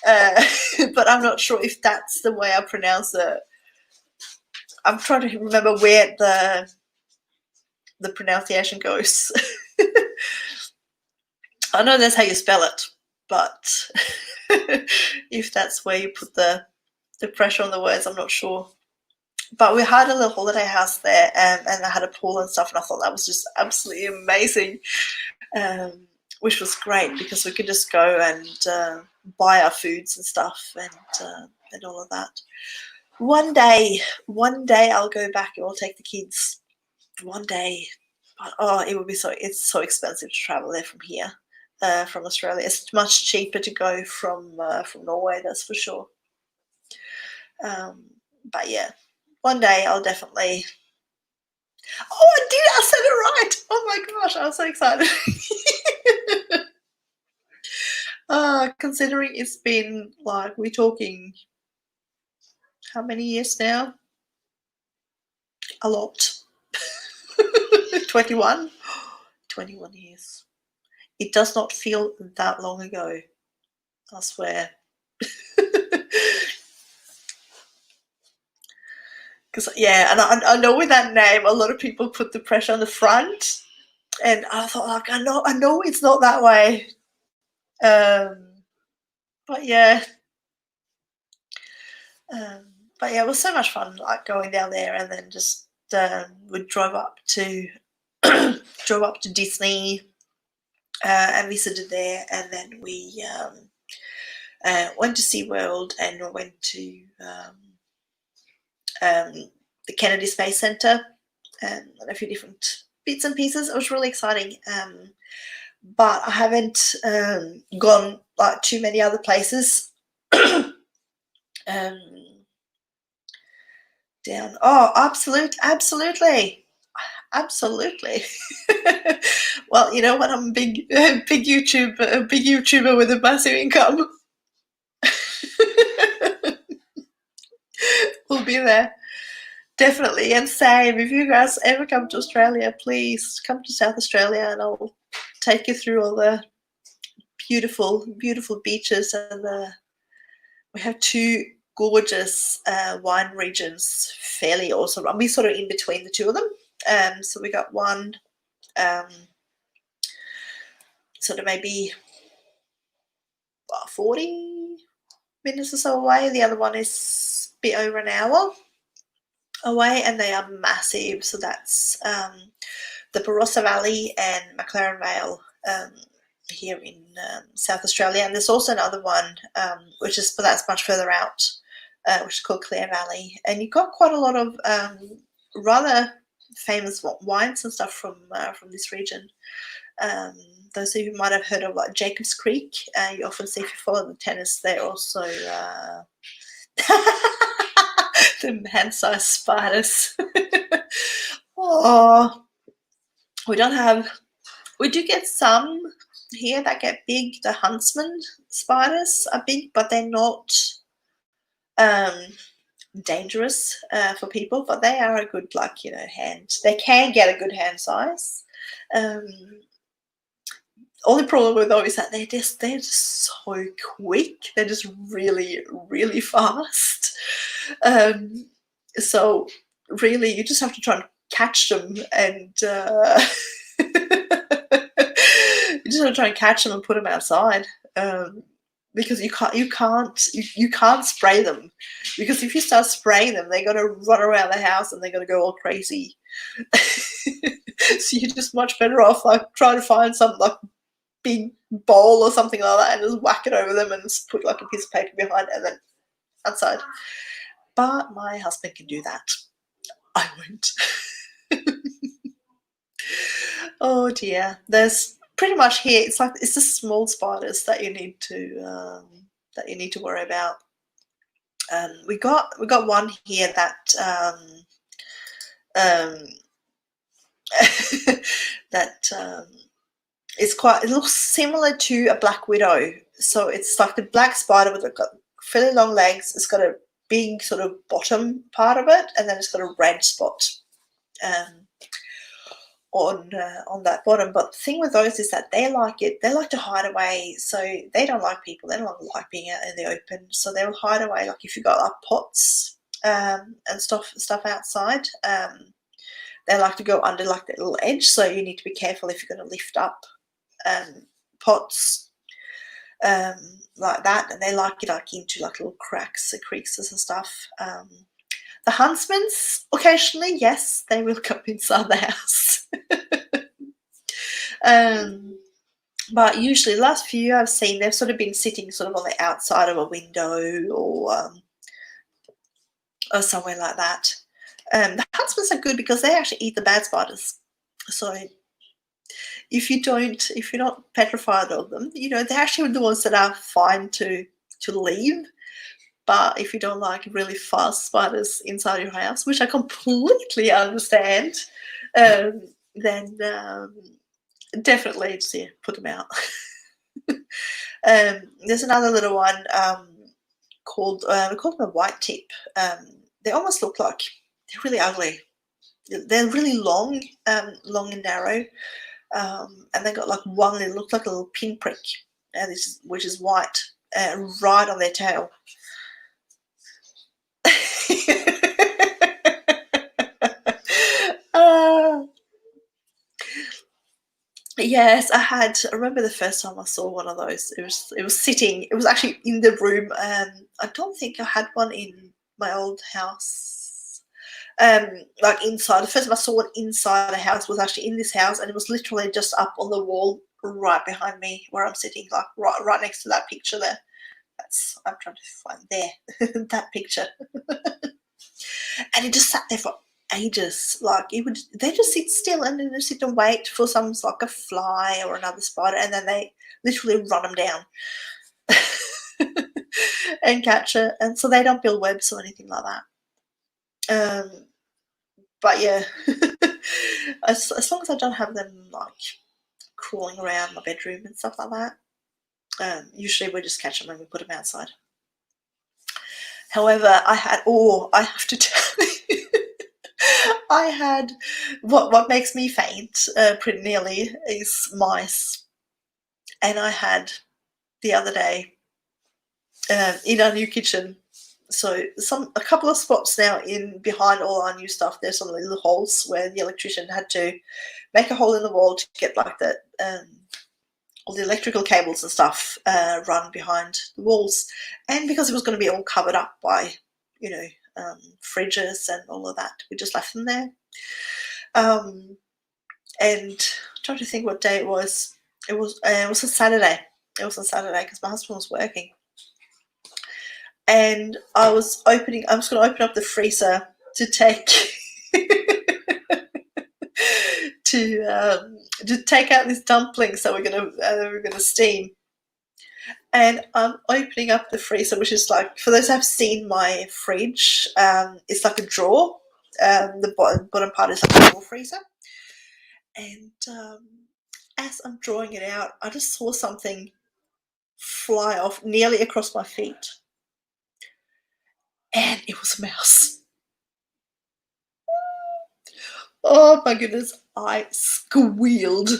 [SPEAKER 1] but I'm not sure if that's the way I pronounce it. I'm trying to remember where the pronunciation goes. I know that's how you spell it, but if that's where you put the pressure on the words, I'm not sure. But we had a little holiday house there, and I had a pool and stuff, and I thought that was just absolutely amazing, which was great because we could just go and buy our foods and stuff and all of that. One day I'll go back and we'll take the kids. One day, but it would be it's so expensive to travel there from here, from Australia. It's much cheaper to go from Norway, that's for sure. But yeah, one day I'll definitely. Oh, I did! I said it right! Oh my gosh, I'm so excited. Considering it's been like, we're talking how many years now? A lot. 21? 21 years. It does not feel that long ago, I swear. Because yeah, and I know with that name, a lot of people put the pressure on the front, and I thought, like, I know it's not that way. But yeah, it was so much fun, like going down there, and then just we drove up to Disney and visited there, and then we went to SeaWorld and went to the Kennedy Space Center and a few different bits and pieces. It was really exciting. But I haven't gone like too many other places. Down. Oh, absolutely. Well, you know what? I'm a big YouTuber with a massive income. We'll be there. Definitely. And same, if you guys ever come to Australia, please come to South Australia and I'll take you through all the beautiful beaches, and we have two gorgeous wine regions, fairly awesome. And we're sort of in between the two of them. So we got one sort of maybe 40 minutes or so away. The other one is a bit over an hour away, and they are massive. So that's the Barossa Valley and McLaren Vale here in South Australia. And there's also another one but that's much further out, which is called Clare Valley. And you've got quite a lot of rather famous wines and stuff from this region. Those of you might have heard of like Jacob's Creek. You often see, if you follow the tennis, they're also the man-sized spiders. Oh, we do get some here that get big. The huntsman spiders are big, but they're not dangerous for people, but they are a good, like, hand. They can get a good hand size. Only problem with those is that they're just so quick. They're just really, really fast. So really, you just have to try and catch them, and you just have to try and catch them and put them outside. Because you can't spray them, because if you start spraying them, they're gonna run around the house and they're gonna go all crazy. So you're just much better off like trying to find some like big bowl or something like that and just whack it over them and just put like a piece of paper behind it and then outside. But my husband can do that. I won't. Oh dear. There's pretty much here. It's the small spiders that you need to worry about. We got one here that um, that it looks similar to a black widow. So it's like the black spider with got fairly long legs. It's got a big sort of bottom part of it, and then it's got a red spot um, on that bottom. But the thing with those is that they like it. They like to hide away. So they don't like people. They don't like being out in the open. So they'll hide away. Like if you got like pots and stuff outside. They like to go under like that little edge. So you need to be careful if you're going to lift up pots like that, and they like it like into like little cracks and creases and stuff. The huntsmans, occasionally, yes, they will come inside the house. But usually the last few I've seen, they've sort of been sitting sort of on the outside of a window or somewhere like that. The huntsmans are good because they actually eat the bad spiders. So if you're not petrified of them, they're actually the ones that are fine to leave. But if you don't like really fast spiders inside your house, which I completely understand, then definitely just put them out. There's another little one called we call them a white tip. They almost look like they're really ugly. They're really long and narrow, and they got like one little look like a little pinprick, which is white, right on their tail. Yes, I remember the first time I saw one of those. It was sitting. It was actually in the room. I don't think I had one in my old house. Like inside. The first time I saw one inside a house was actually in this house, and it was literally just up on the wall right behind me where I'm sitting, like right next to that picture there. I'm trying to find there that picture. And it just sat there for ages. Like they just sit still and then sit and wait for some like a fly or another spider, and then they literally run them down and catch it. And so they don't build webs or anything like that. But yeah, as long as I don't have them like crawling around my bedroom and stuff like that, usually we just catch them and we put them outside. However, I have to tell you, I had what makes me faint pretty nearly is mice, and I had the other day in our new kitchen. So a couple of spots now in behind all our new stuff. There's some little holes where the electrician had to make a hole in the wall to get like that all the electrical cables and stuff run behind the walls, and because it was going to be all covered up by fridges and all of that, we just left them there. And I'm trying to think what day it was. It was a Saturday. It was on Saturday because my husband was working, and I was going to open up the freezer to take to take out this dumpling, so we're gonna steam. And I'm opening up the freezer, which is like, for those who have seen my fridge, it's like a drawer. The bottom part is like a drawer freezer. And as I'm drawing it out, I just saw something fly off nearly across my feet. And it was a mouse. Oh my goodness, I squealed.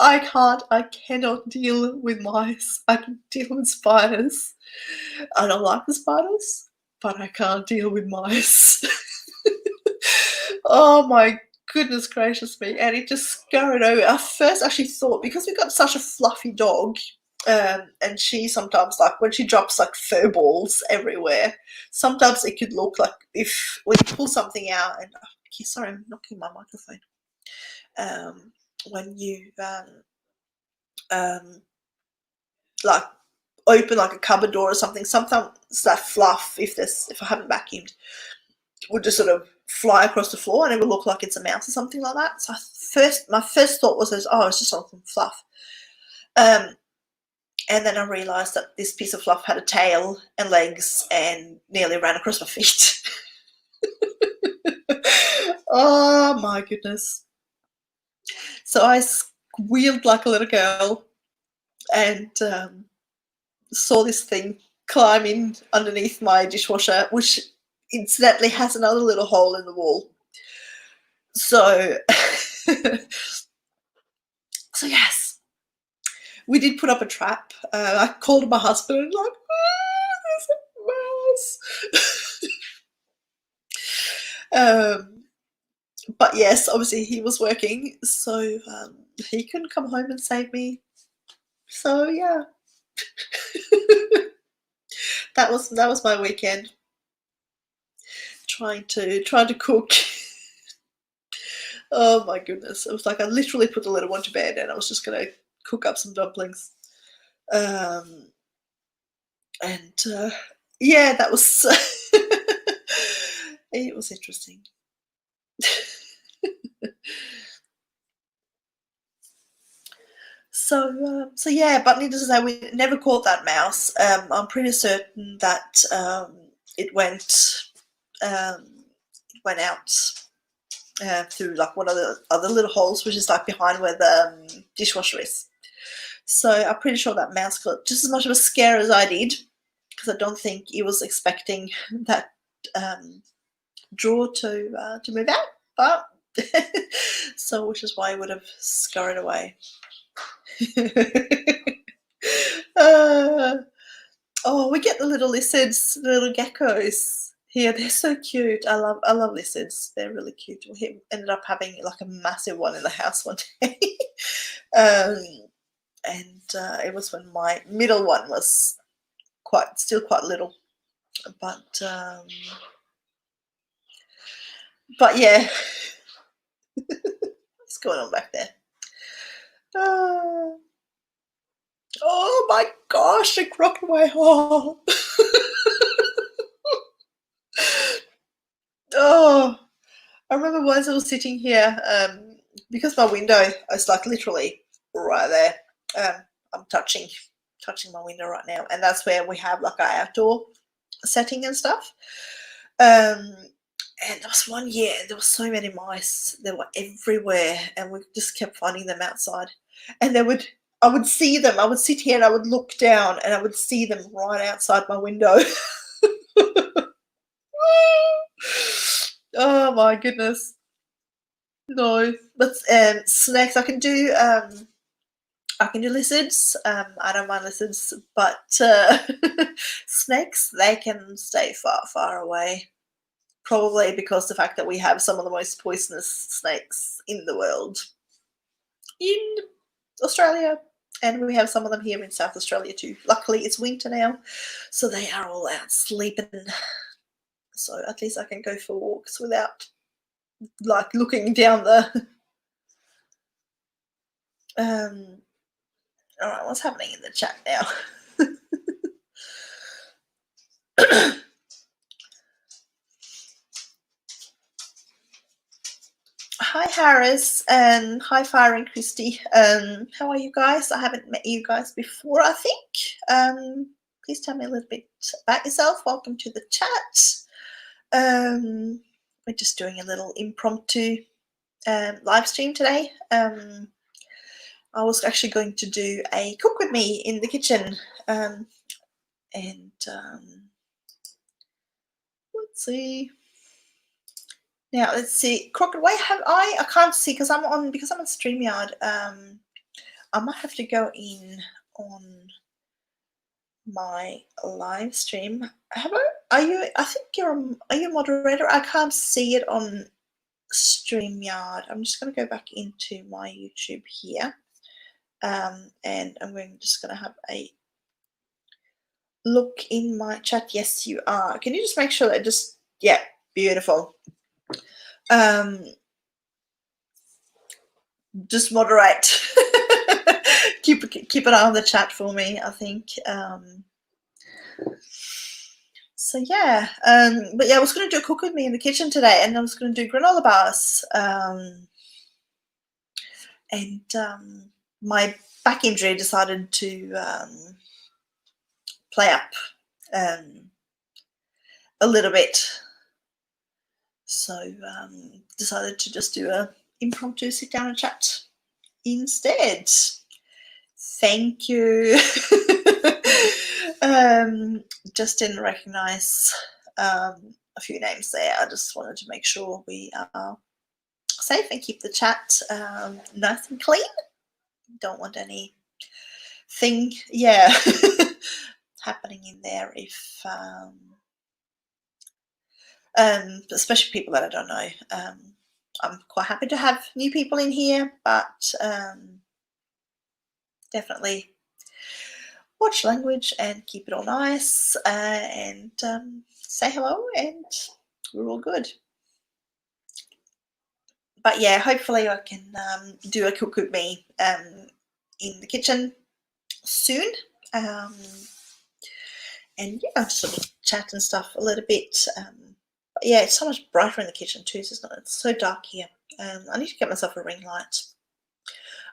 [SPEAKER 1] I cannot deal with mice. I can deal with spiders. I don't like the spiders, but I can't deal with mice. Oh my goodness gracious me. And it just scurried over. I first actually thought, because we've got such a fluffy dog, and she sometimes, like when she drops like fur balls everywhere, sometimes it could look like if when you pull something out, and sorry, I'm knocking my microphone. When you like open like a cupboard door or something, sometimes that fluff, if I haven't vacuumed, would just sort of fly across the floor, and it would look like it's a mouse or something like that. So my first thought was, oh, it's just some fluff. And then I realised that this piece of fluff had a tail and legs and nearly ran across my feet. Oh my goodness. So I squealed like a little girl and saw this thing climbing underneath my dishwasher, which incidentally has another little hole in the wall. So, so yes, we did put up a trap. I called my husband and like, there's a mouse. But yes, obviously he was working, so he couldn't come home and save me. So yeah, that was my weekend. Trying to cook. Oh my goodness, it was like I literally put the little one to bed and I was just gonna cook up some dumplings. And yeah, that was it was interesting. So yeah, but needless to say, we never caught that mouse. I'm pretty certain that it went out through like one of the other little holes, which is like behind where the dishwasher is. So I'm pretty sure that mouse got just as much of a scare as I did, because I don't think he was expecting that drawer to move out. But so, which is why he would have scurried away. Oh, we get the little lizards, the little geckos here. They're so cute. I love lizards. They're really cute. We ended up having like a massive one in the house one day. And it was when my middle one was still quite little. But yeah. What's going on back there? Oh my gosh, it crocked my hole. Oh, I remember once I was sitting here, because my window is like literally right there. I'm touching my window right now, and that's where we have like our outdoor setting and stuff. And there was one year, there were so many mice. They were everywhere, and we just kept finding them outside. And I would see them. I would sit here and I would look down, and I would see them right outside my window. Oh my goodness! No, but snakes. I can do lizards. I don't mind lizards, but snakes, they can stay far, far away. Probably because the fact that we have some of the most poisonous snakes in the world in Australia, and we have some of them here in South Australia too. Luckily, it's winter now, so they are all out sleeping. So at least I can go for walks without like looking down the. All right, what's happening in the chat now? Hi Harris and hi Fire and Christy. How are you guys? I haven't met you guys before, I think. Please tell me a little bit about yourself. Welcome to the chat. We're just doing a little impromptu live stream today. I was actually going to do a cook with me in the kitchen, and let's see. Now let's see. Crockett, why have I can't see because I'm on StreamYard. I might have to go in on my live stream. Are you? I think are you a moderator? I can't see it on StreamYard. I'm just going to go back into my YouTube here, and I'm just going to have a look in my chat. Yes, you are. Can you just make sure that yeah, beautiful. Just moderate. keep an eye on the chat for me, I think. So yeah, but yeah, I was going to do a cook with me in the kitchen today, and I was going to do granola bars. And my back injury decided to play up a little bit, so decided to just do a impromptu sit down and chat instead. Thank you. Just didn't recognize a few names there. I just wanted to make sure we are safe and keep the chat nice and clean. Don't want anything, happening in there if especially people that I don't know. I'm quite happy to have new people in here, but definitely watch language and keep it all nice, and say hello, and we're all good. But yeah, hopefully I can do a cook with me in the kitchen soon, and yeah, sort of chat and stuff a little bit. But yeah, it's so much brighter in the kitchen too, so it's so dark here. I need to get myself a ring light.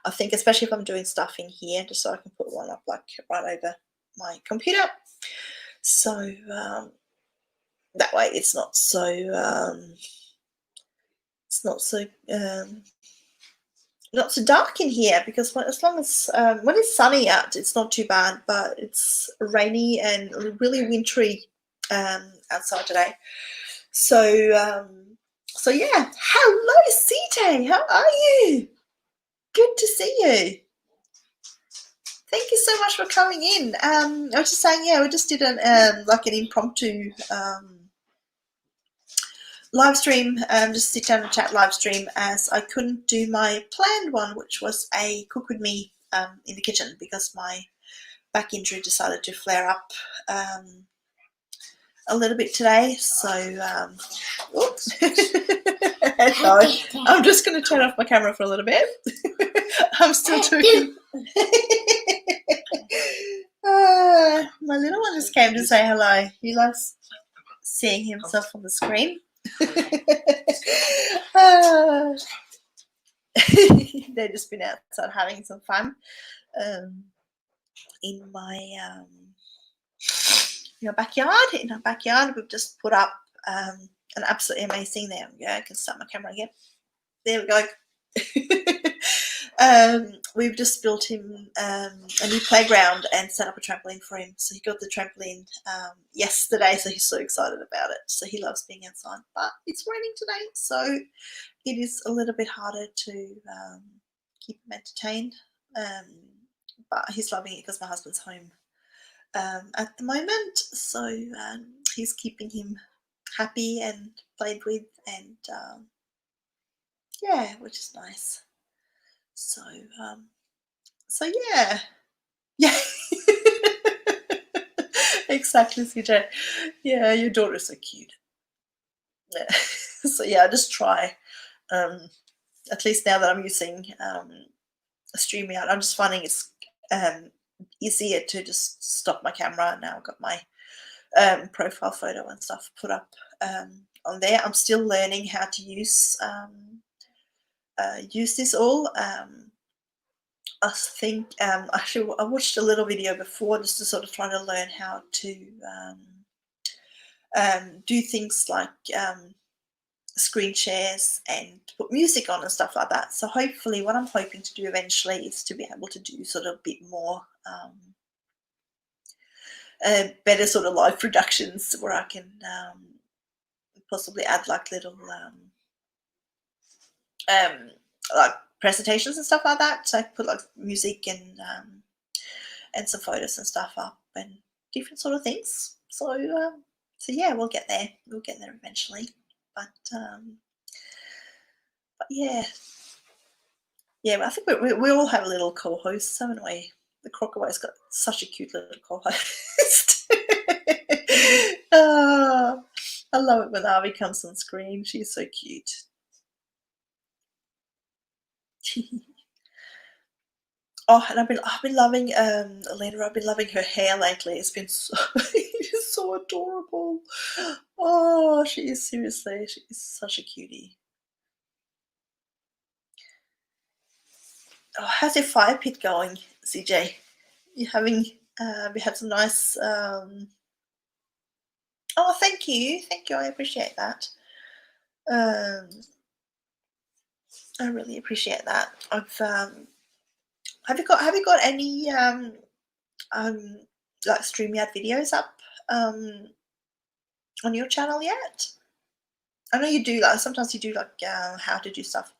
[SPEAKER 1] I think, especially if I'm doing stuff in here, just so I can put one up like right over my computer, so that way it's not so not so dark in here, because as long as when it's sunny out, it's not too bad, but it's rainy and really wintry outside today. So so yeah, hello CJ, how are you? Good to see you. Thank you so much for coming in. I was just saying, yeah, we just did an like an impromptu live stream, just sit down and chat live stream, as I couldn't do my planned one, which was a cook with me in the kitchen, because my back injury decided to flare up a little bit today. So oops. No, I'm just going to turn off my camera for a little bit. I'm still talking. My little one just came to say hello. He loves seeing himself on the screen. They've just been outside having some fun in my backyard. In our backyard, we've just put up an absolutely amazing. There we go. I can start my camera again. There we go. We've just built him a new playground and set up a trampoline for him. So he got the trampoline yesterday, so he's so excited about it. So he loves being outside, but it's raining today, so it is a little bit harder to keep him entertained. But he's loving it because my husband's home at the moment, so he's keeping him happy and played with, and yeah, which is nice. So so yeah. Exactly, CJ. Yeah, your daughter's so cute. Yeah. So yeah, I just try, at least now that I'm using StreamYard, I'm just finding it's easier to just stop my camera. Now I've got my profile photo and stuff put up on there. I'm still learning how to use this all. I think actually I watched a little video before, just to sort of try to learn how to do things like screen shares and put music on and stuff like that. So hopefully what I'm hoping to do eventually is to be able to do sort of a bit more better sort of live productions, where I can possibly add like little like presentations and stuff like that. So I put like music and some photos and stuff up and different sort of things. So so yeah, we'll get there. We'll get there eventually. But yeah, I think we all have little co-hosts, haven't we? The Crocaway's got such a cute little co-host. Oh, I love it when Avi comes on screen. She's so cute. Oh, and I've been loving Elena. I've been loving her hair lately. It's been so so adorable. Oh, she is, seriously. She is such a cutie. Oh, how's your fire pit going, CJ? You having we had some nice oh, thank you. Thank you. I appreciate that. Um I really appreciate that. I've have you got any um like StreamYard videos up on your channel yet? I know you do, like sometimes you do like how to do stuff,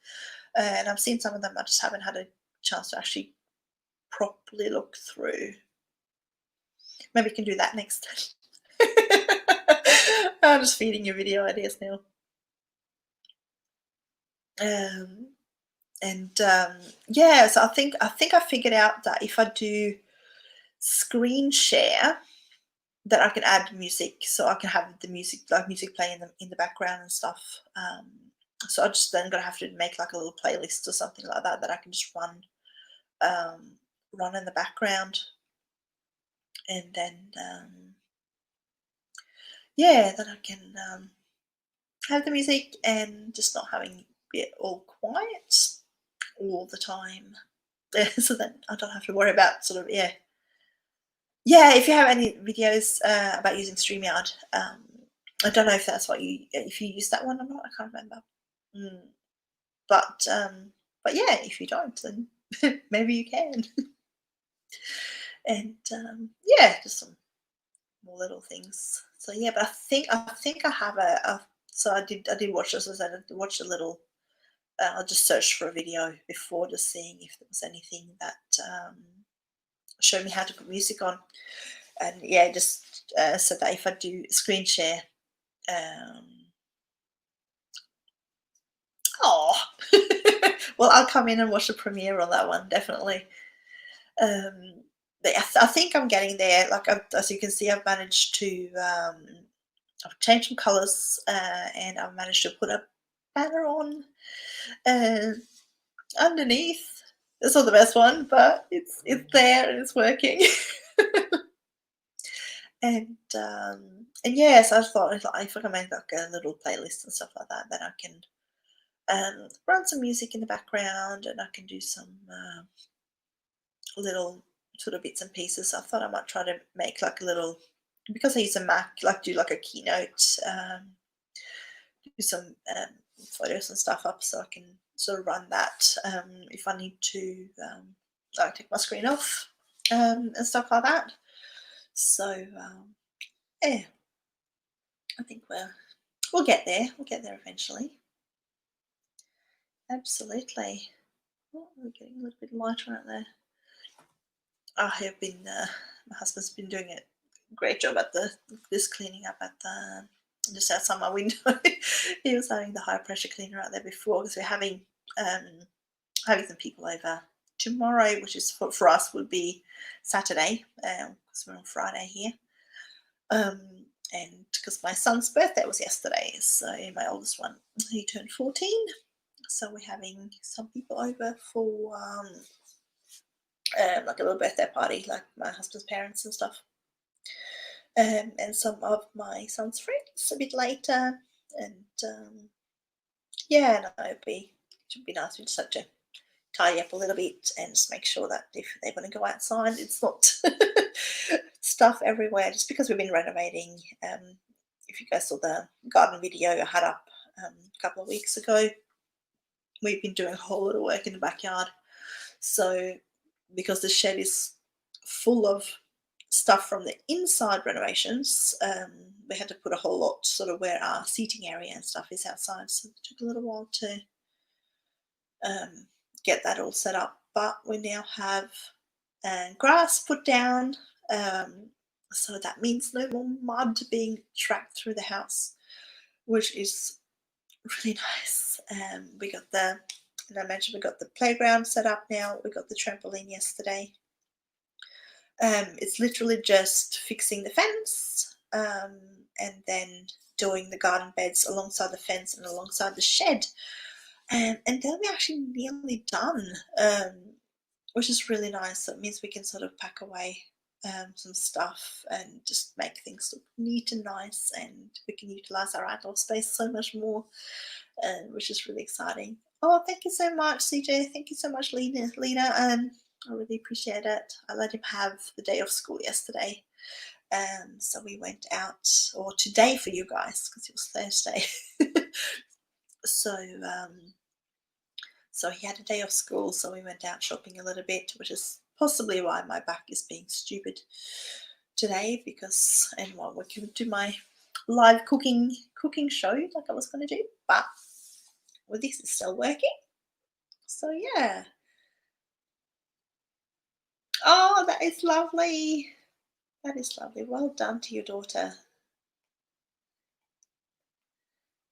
[SPEAKER 1] and I've seen some of them. I just haven't had a chance to actually properly look through. Maybe you can do that next time. I'm just feeding you video ideas now. Um, and yeah, so I think I figured out that if I do screen share, that I can add music, so I can have the music, like music playing in the background and stuff. So I just then gonna have to make like a little playlist or something like that that I can just run in the background, and then yeah, then I can have the music and just not having it all quiet all the time. So then I don't have to worry about sort of yeah. If you have any videos about using StreamYard, I don't know if that's what if you use that one or not. I can't remember. Mm. But yeah, if you don't, then maybe you can. And yeah, just some more little things. So yeah, but I think I have so I did watch this. As I said, I watched a little. I just searched for a video before, just seeing if there was anything that showed me how to put music on. And yeah, just said that if I do screen share, um, oh, well, I'll come in and watch the premiere on that one, definitely. Um, but I think I'm getting there. Like as you can see, I've managed to I've changed some colours, and I've managed to put a banner on uh, underneath. It's not the best one, but it's there and it's working. And yes, I thought if I can make like a little playlist and stuff like that, then I can run some music in the background, and I can do some little sort of bits and pieces. I thought I might try to make like a little, because I use a Mac, like do like a keynote, do some photos and stuff up, so I can sort of run that if I need to like take my screen off and stuff like that. So yeah, I think we'll get there. We'll get there eventually. Absolutely. Oh, we're getting a little bit lighter out there. I have been. My husband's been doing a great job at this cleaning up at the just outside my window. He was having the high pressure cleaner out there before, because we're having some people over tomorrow, which is for us would be Saturday, because we're on Friday here. And because my son's birthday was yesterday, so my oldest one, he turned 14. So we're having some people over for like a little birthday party, like my husband's parents and stuff, and some of my son's friends a bit later. And yeah, no, it should be nice. We just have to tidy up a little bit and just make sure that if they want to go outside, it's not stuff everywhere. Just because we've been renovating. If you guys saw the garden video I had up a couple of weeks ago, we've been doing a whole lot of work in the backyard. So because the shed is full of stuff from the inside renovations, we had to put a whole lot sort of where our seating area and stuff is outside. So it took a little while to get that all set up. But we now have grass put down, so that means no more mud being tracked through the house, which is really nice. We got and I mentioned we got the playground set up now. We got the trampoline yesterday. It's literally just fixing the fence, and then doing the garden beds alongside the fence and alongside the shed. And then we're actually nearly done, which is really nice. So it means we can sort of pack away some stuff and just make things look neat and nice, and we can utilize our outdoor space so much more, which is really exciting. Oh, thank you so much, CJ. Thank you so much, Lena. I really appreciate it. I let him have the day off school yesterday. So we went out, or today for you guys, because it was Thursday. So he had a day off school, so we went out shopping a little bit, which is possibly why my back is being stupid today, because anyway, we can do my live cooking show like I was going to do, but well, this is still working. So yeah. Oh, that is lovely. That is lovely. Well done to your daughter.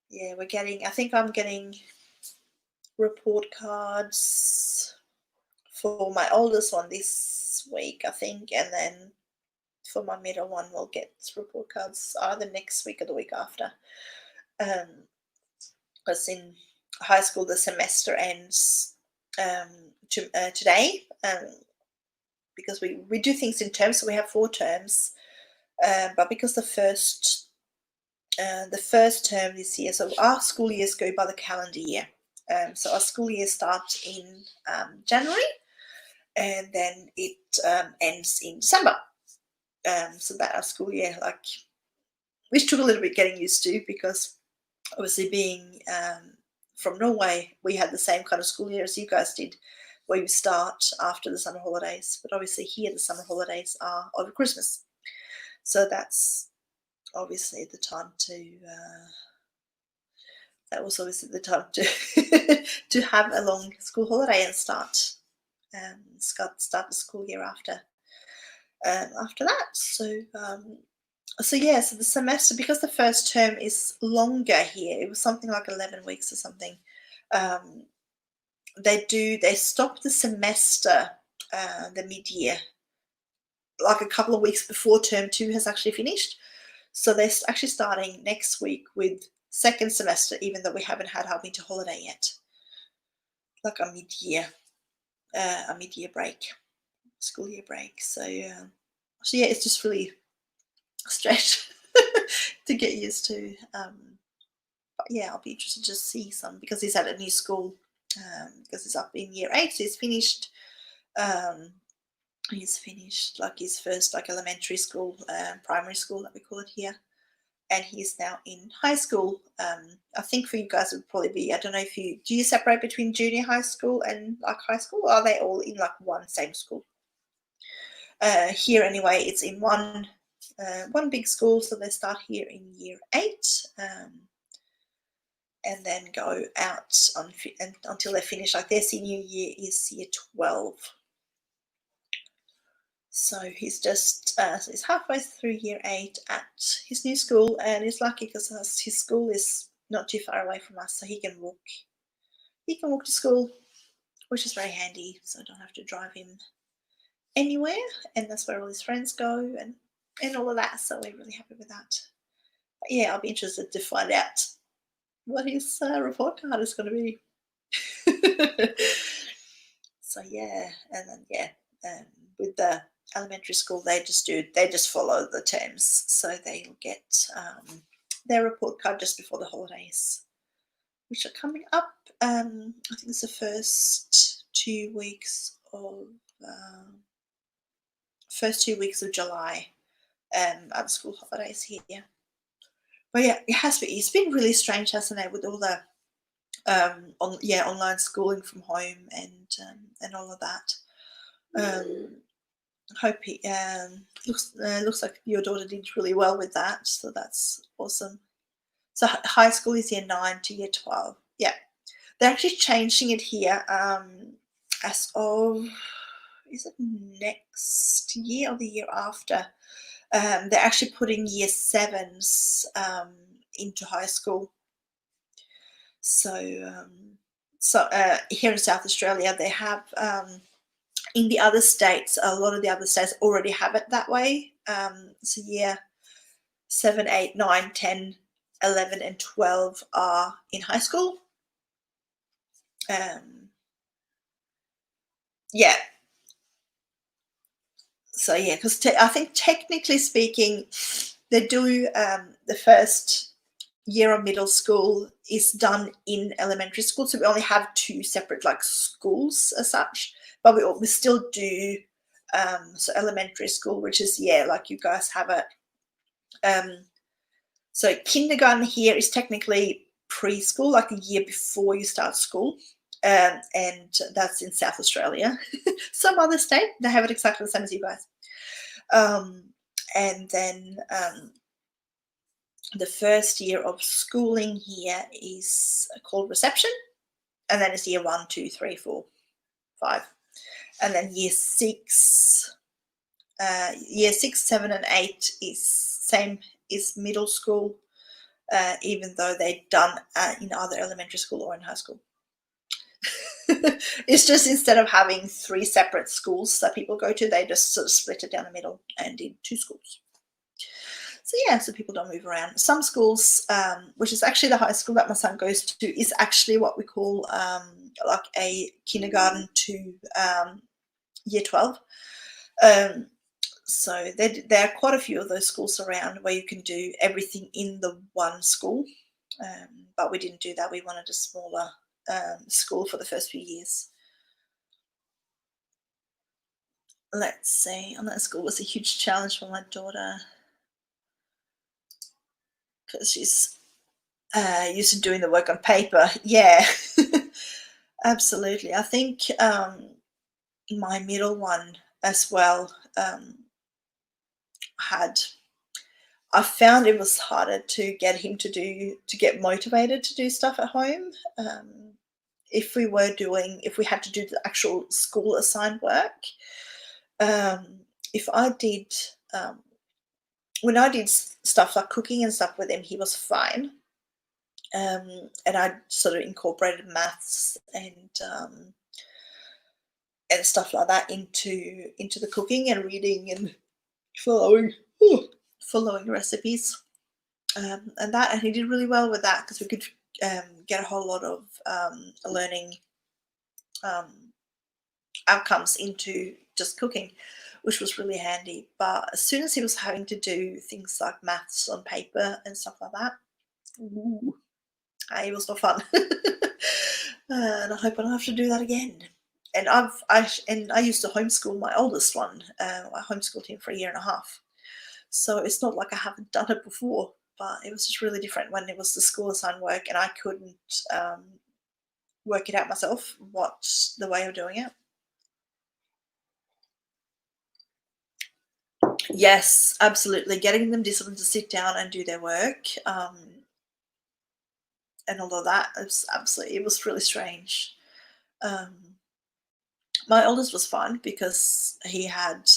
[SPEAKER 1] Yeah, I think I'm getting report cards for my oldest one this week, I think, and then for my middle one we'll get report cards either next week or the week after. Because in high school the semester ends today, because we do things in terms, so we have 4 terms, but because the first term this year, so our school years go by the calendar year. So our school year starts in January, and then it ends in December. So that our school year, which took a little bit getting used to, because obviously being from Norway, we had the same kind of school year as you guys did, where you start after the summer holidays. But obviously here the summer holidays are over Christmas. So that's obviously the time to to have a long school holiday and start the school year after that. So yeah, so the semester, because the first term is longer here, it was something like 11 weeks or something. They stop the semester, the mid-year, like a couple of weeks before term 2 has actually finished. So they're actually starting next week with second semester, even though we haven't had our winter holiday yet, like a mid-year break, school year break. So yeah, it's just really stretch to get used to. But yeah, I'll be interested to see some, because he's at a new school, because he's up in year 8, so he's finished like his first elementary school, primary school that we call it here, and he's now in high school. I think for you guys it would probably be, I don't know if do you separate between junior high school and high school, or are they all in one same school? Here anyway, it's in one big school, so they start here in year 8, and then go out until they finish. Their senior year is year 12. So he's just he's halfway through year 8 at his new school, and he's lucky because his school is not too far away from us, so he can walk. He can walk to school, which is very handy, so I don't have to drive him anywhere, and that's where all his friends go and all of that. So we're really happy with that. But yeah, I'll be interested to find out what his report card is going to be. So yeah, and then with the elementary school, they just follow the terms, so they'll get their report card just before the holidays, which are coming up. I think it's the first 2 weeks of July, at the school holidays here. But yeah, it's been really strange, hasn't it, with all the online schooling from home and all of that. Hope looks like your daughter did really well with that, so that's awesome. So high school is year 9 to year 12. Yeah, they're actually changing it here as of, is it next year or the year after? They're actually putting year 7s into high school. So here in South Australia, they have, in the other states, a lot of the other states already have it that way. So year 7, 8, 9, 10, 11, and 12 are in high school. Yeah. So yeah, because I think technically speaking, they do the first year of middle school is done in elementary school, so we only have two separate like schools as such, but we still do so elementary school, which is like you guys have a so kindergarten here is technically preschool, like a year before you start school, and that's in South Australia. Some other state they have it exactly the same as you guys. And then the first year of schooling here is called reception, and then it's year 1, 2, 3, 4, 5, and then year 6, 7, and 8 is middle school, even though they're done in either elementary school or in high school. It's just instead of having 3 separate schools that people go to, they just sort of split it down the middle and did 2 schools. So yeah, so people don't move around. Some schools, which is actually the high school that my son goes to, is actually what we call like a kindergarten to year 12. So there are quite a few of those schools around where you can do everything in the one school, but we didn't do that. We wanted a smaller school for the first few years. Let's see, online school was a huge challenge for my daughter because she's used to doing the work on paper. Yeah, absolutely. I think my middle one as well I found it was harder to get him to get motivated to do stuff at home. If we had to do the actual school assigned work, if I did, when I did stuff like cooking and stuff with him, he was fine. And I sort of incorporated maths and stuff like that into the cooking and reading and following recipes, and he did really well with that because we could get a whole lot of learning outcomes into just cooking, which was really handy. But as soon as he was having to do things like maths on paper and stuff like that, it was not fun. And I hope I don't have to do that again. And I used to homeschool my oldest one. I homeschooled him for a year and a half. So it's not like I haven't done it before, but it was just really different when it was the school assigned work and I couldn't work it out myself, what's the way of doing it. Yes, absolutely. Getting them disciplined to sit down and do their work and all of that, it was really strange. My oldest was fine because he had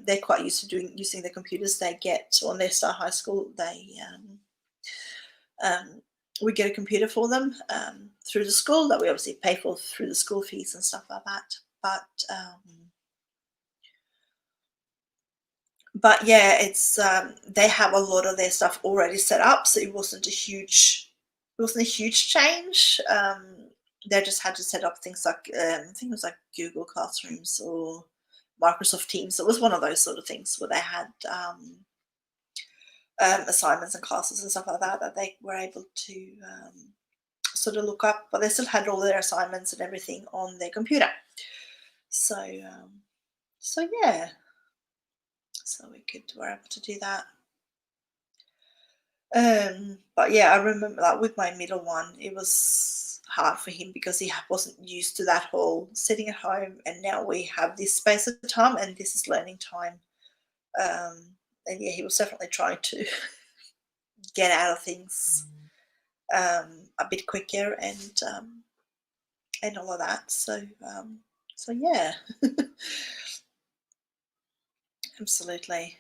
[SPEAKER 1] they're quite used to using the computers they get when they start high school. We get a computer for them through the school that we obviously pay for through the school fees and stuff like that. But yeah, it's they have a lot of their stuff already set up, so it wasn't a huge change. They just had to set up things like I think it was like Google Classrooms or Microsoft Teams. It was one of those sort of things where they had assignments and classes and stuff like that they were able to sort of look up, but they still had all their assignments and everything on their computer. So yeah, so we were able to do that. But yeah, I remember like with my middle one, it was hard for him because he wasn't used to that whole sitting at home, and now we have this space of time and this is learning time. And yeah, he was definitely trying to get out of things a bit quicker and all of that. So yeah, absolutely.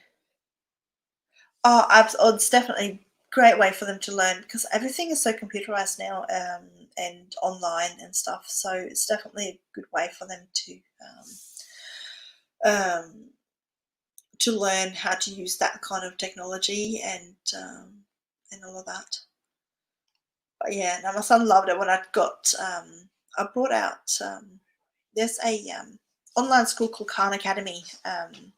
[SPEAKER 1] Oh, it's definitely a great way for them to learn because everything is so computerized now and online and stuff. So it's definitely a good way for them to learn how to use that kind of technology and all of that. But yeah, now my son loved it when I brought out. There's a online school called Khan Academy, and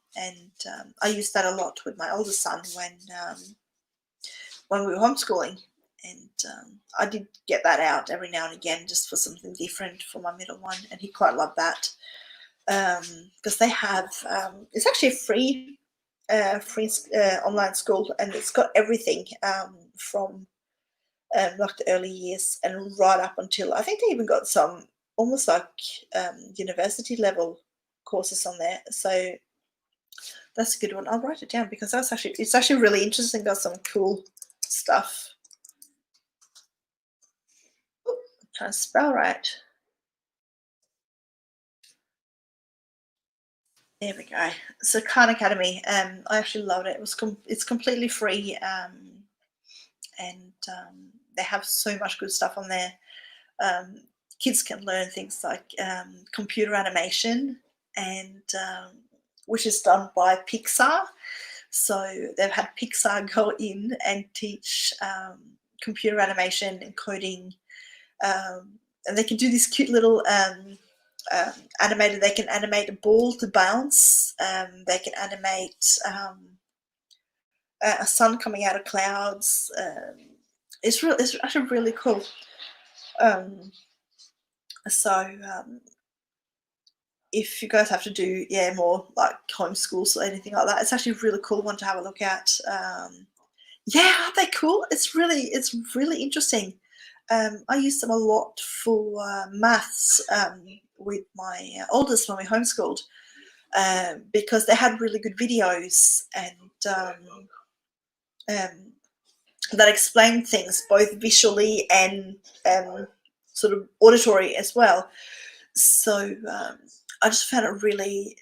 [SPEAKER 1] I used that a lot with my oldest son when we were homeschooling. And I did get that out every now and again just for something different for my middle one, and he quite loved that because they have it's actually a free online school, and it's got everything from like the early years and right up until I think they even got some almost like university level courses on there. So that's a good one. I'll write it down because it's actually really interesting. Got some cool stuff. Ooh, I'm trying to spell right. There we go. So Khan Academy. I actually loved it. It's completely free, and they have so much good stuff on there. Kids can learn things like computer animation, and which is done by Pixar. So they've had Pixar go in and teach computer animation and coding, and they can do this cute little animated. They can animate a ball to bounce. They can animate a sun coming out of clouds. It's actually really cool. So if you guys have to do more like homeschools or anything like that, it's actually a really cool one to have a look at. Aren't they cool? It's really interesting. I use them a lot for maths with my oldest when we homeschooled because they had really good videos and that explained things both visually and sort of auditory as well. So I just found it a really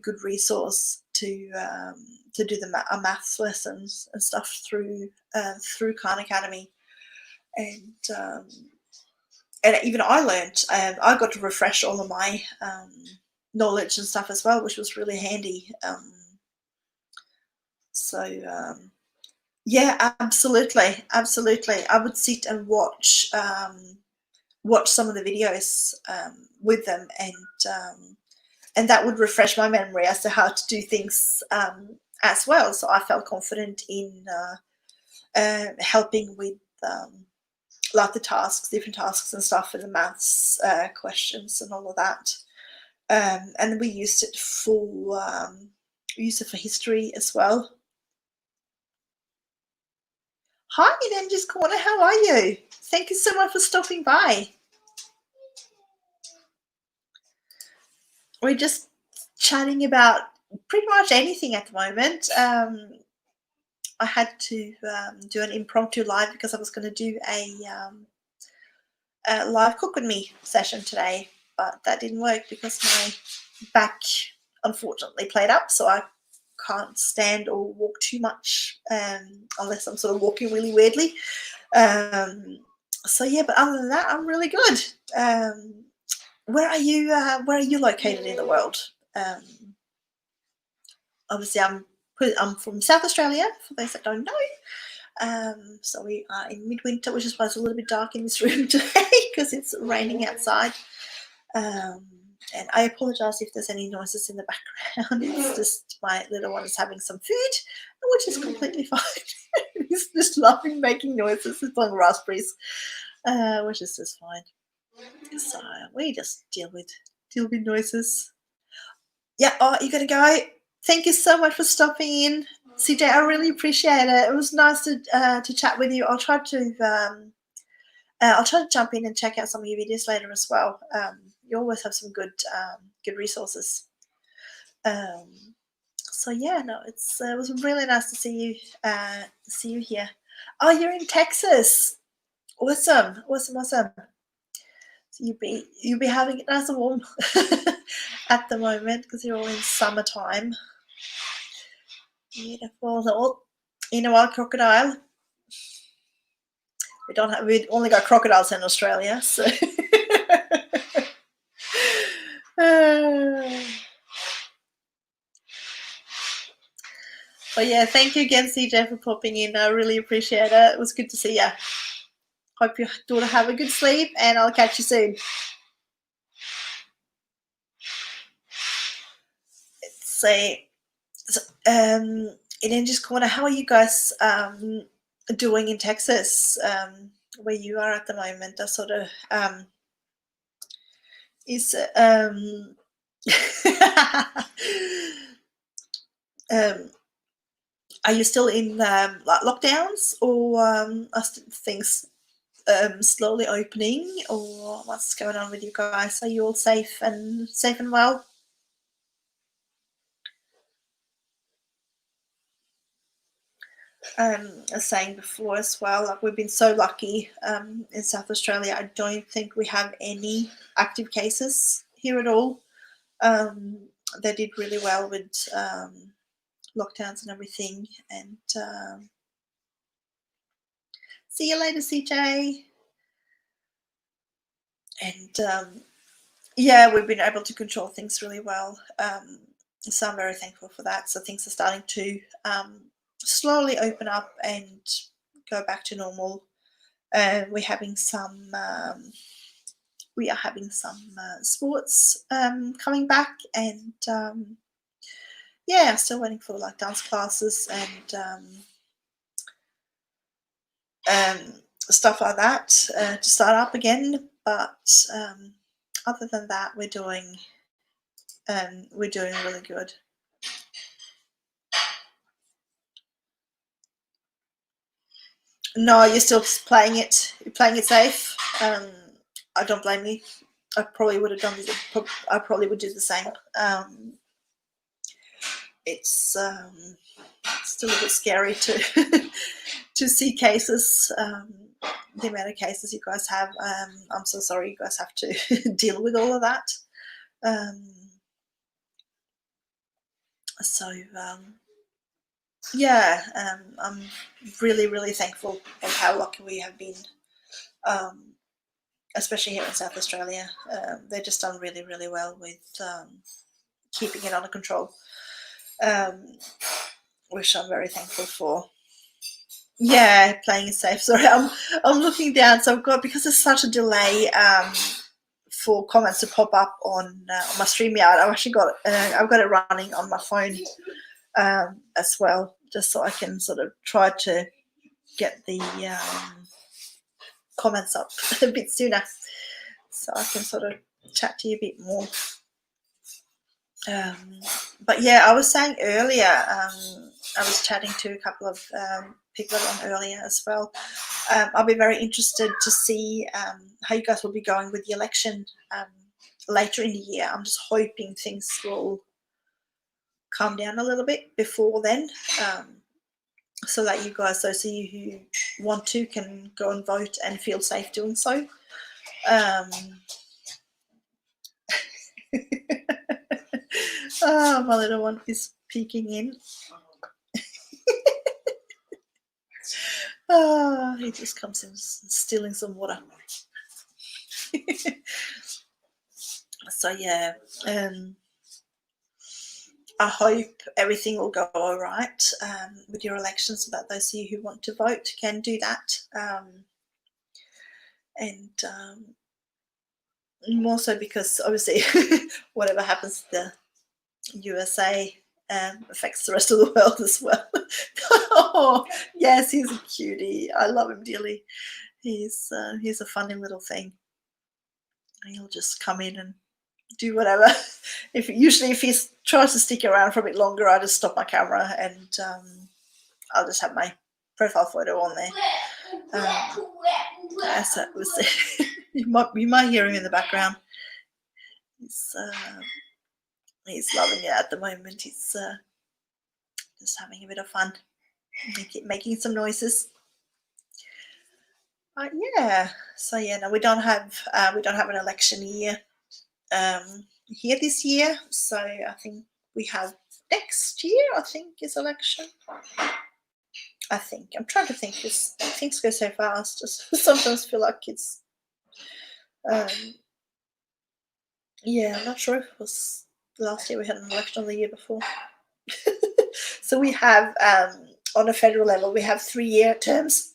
[SPEAKER 1] good resource to do the maths lessons and stuff through Khan Academy, and even I learned. I got to refresh all of my knowledge and stuff as well, which was really handy. Yeah, absolutely. I would sit and watch some of the videos with them, and that would refresh my memory as to how to do things as well. So I felt confident in helping with like the different tasks and stuff, and the maths questions and all of that. And we used it for history as well. Hi, Ninja's Corner. How are you? Thank you so much for stopping by. We're just chatting about pretty much anything at the moment. I had to do an impromptu live because I was going to do a live cook with me session today, but that didn't work because my back unfortunately played up, so I can't stand or walk too much unless I'm sort of walking really weirdly. So yeah, but other than that, I'm really good. Where are you located in the world? Obviously, I'm from South Australia, for those that don't know. So we are in midwinter, which is why it's a little bit dark in this room today because it's raining outside. And I apologise if there's any noises in the background. It's just my little one is having some food, which is completely fine. He's just laughing, making noises. He's playing raspberries, which is just fine. So we just deal with noises. Yeah. Oh, you gotta go. Thank you so much for stopping in, CJ. I really appreciate it. It was nice to chat with you. I'll try to jump in and check out some of your videos later as well. You always have some good resources. So yeah, no, it was really nice to see you here. Oh, you're in Texas. Awesome. So you'll be having it nice and warm at the moment because you're all in summertime. Beautiful. Oh, you know what, crocodile? We only got crocodiles in Australia, so. But yeah, thank you again, CJ, for popping in. I really appreciate it. It was good to see you. Hope your daughter have a good sleep, and I'll catch you soon. say, in Angie's Corner, how are you guys doing in Texas, where you are at the moment? That sort of is are you still in lockdowns, or are things slowly opening, or what's going on with you guys? Are you all safe and well? I was saying before as well, like we've been so lucky in South Australia. I don't think we have any active cases here at all. They did really well with lockdowns and everything. And see you later, CJ. And yeah, we've been able to control things really well. So I'm very thankful for that. So things are starting to slowly open up and go back to normal. We're having some sports coming back, and yeah, still waiting for like dance classes and stuff like that to start up again. But other than that, we're doing really good. No, you're still playing it. You're playing it safe. I don't blame you. I probably would have done. I probably would do the same. It's still a bit scary to to see cases. The amount of cases you guys have. I'm so sorry you guys have to deal with all of that. Yeah, I'm really, really thankful of how lucky we have been, especially here in South Australia. They've just done really, really well with keeping it under control, which I'm very thankful for. Yeah, playing it safe. Sorry, I'm looking down, so I've got, because there's such a delay for comments to pop up on my StreamYard. I've got it running on my phone as well, just so I can sort of try to get the comments up a bit sooner, so I can sort of chat to you a bit more. But yeah, I was saying earlier, I was chatting to a couple of people on earlier as well. I'll be very interested to see how you guys will be going with the election later in the year. I'm just hoping things will calm down a little bit before then, so that you guys, those of you who want to, can go and vote and feel safe doing so. Oh, my little one is peeking in. Oh, he just comes in stealing some water. So yeah, I hope everything will go all right with your election, so that those of you who want to vote can do that. And more so because obviously whatever happens to the USA affects the rest of the world as well. Oh, yes, he's a cutie. I love him dearly. He's a funny little thing. He'll just come in and do whatever. If he tries to stick around for a bit longer, I just stop my camera and I'll just have my profile photo on there. As that was, you might hear him in the background. He's loving it at the moment. He's just having a bit of fun, making some noises. Yeah. So yeah, no, we don't have an election year here this year. So I think we have next year, I think, is election. I think. I'm trying to think, because things go so fast. Just sometimes feel like it's yeah, I'm not sure if it was last year we had an election or the year before. So we have on a federal level, we have 3-year terms.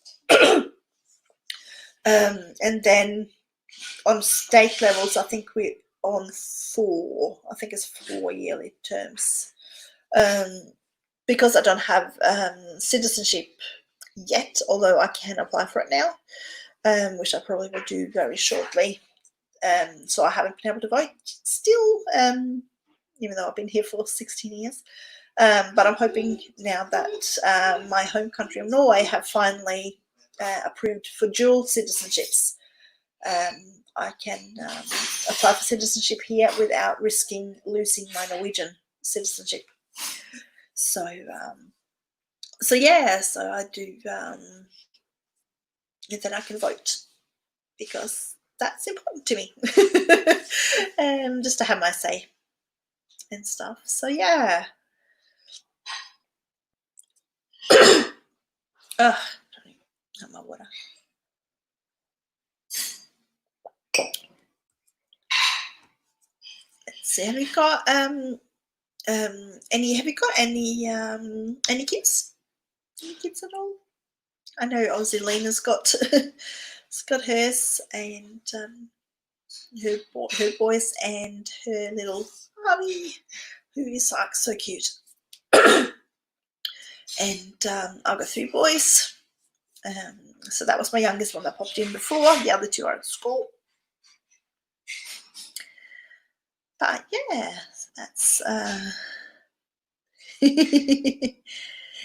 [SPEAKER 1] And then on state levels, I think we're on 4. I think it's 4 yearly terms. because I don't have citizenship yet, although I can apply for it now, which I probably will do very shortly. So I haven't been able to vote still, even though I've been here for 16 years. But I'm hoping now that my home country of Norway have finally approved for dual citizenships. I can apply for citizenship here without risking losing my Norwegian citizenship. So, yeah, so I do, and then I can vote because that's important to me, just to have my say and stuff. So yeah. Ugh, not my water. Let's see. Have you got any? Have you got any kids? Any kids at all? I know obviously Lena's got has got hers, and her boys, and her little hubby, who is like so cute. And I've got 3 boys. So that was my youngest one that popped in before. The other 2 are at school. But yeah, that's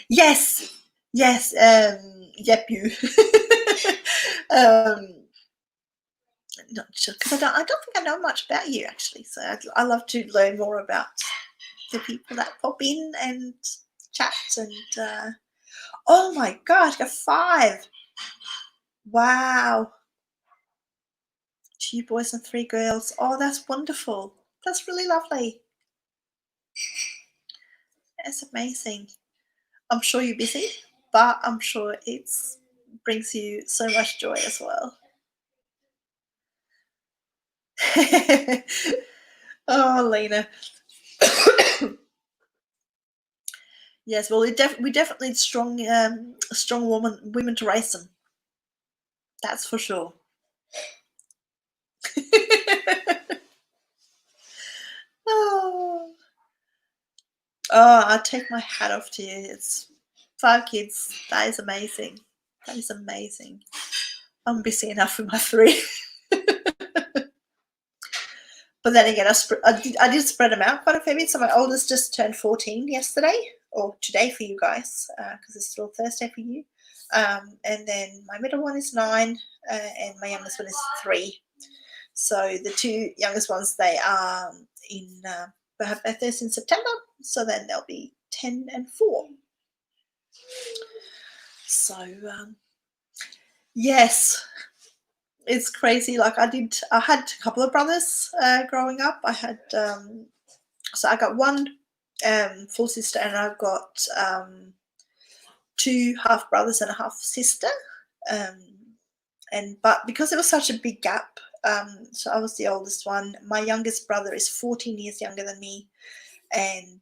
[SPEAKER 1] yes, yep, you. Not sure, because I don't think I know much about you actually. So I love to learn more about the people that pop in and chat. And oh my gosh, I got 5. Wow. 2 boys and 3 girls. Oh, that's wonderful. That's really lovely. That's amazing. I'm sure you're busy, but I'm sure it brings you so much joy as well. Oh, Lena. Yes, well, we definitely need strong women to raise them. That's for sure. Oh, I take my hat off to you. It's 5 kids. That is amazing. That is amazing. I'm busy enough with my 3. But then again, I did spread them out quite a fair bit. So my oldest just turned 14 yesterday, or today for you guys, because it's still Thursday for you. And then my middle one is 9, and my youngest one is 3. So the 2 youngest ones, they are they have birthdays in September, so then they'll be 10 and 4. So yes, it's crazy. Like I had a couple of brothers growing up. I had so I got 1 full sister, and I've got 2 half brothers and a half sister. But because it was such a big gap, so I was the oldest one. My youngest brother is 14 years younger than me, and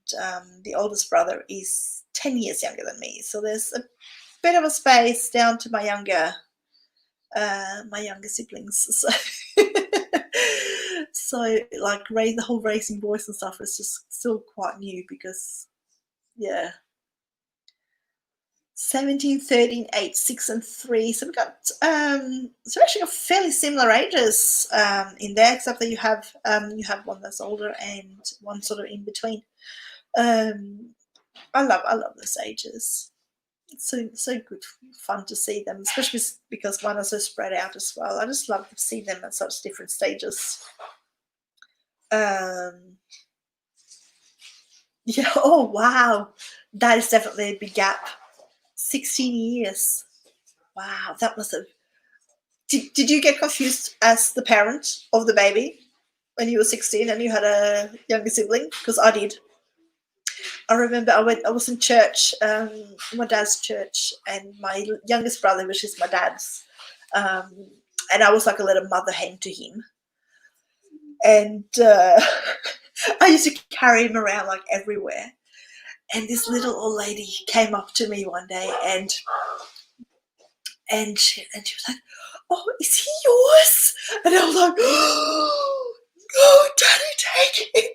[SPEAKER 1] the oldest brother is 10 years younger than me. So there's a bit of a space down to my younger siblings. So like the whole raising boys and stuff is just still quite new, because yeah, 17, 13, 8, 6 and 3. So we've got so actually got fairly similar ages in there, except that you have one that's older and one sort of in between. I love those ages. It's so good fun to see them, especially because one is so spread out as well. I just love to see them at such different stages. Yeah. Oh wow, that is definitely a big gap. 16 years. Wow, that was a. Did you get confused as the parent of the baby when you were 16 and you had a younger sibling? Because I did. I remember I was in church, my dad's church, and my youngest brother, which is my dad's, and I was like a little mother hen to him. And I used to carry him around like everywhere. And this little old lady came up to me one day, and she was like, "Oh, is he yours?" And I was like, "Oh, no, Daddy, take him."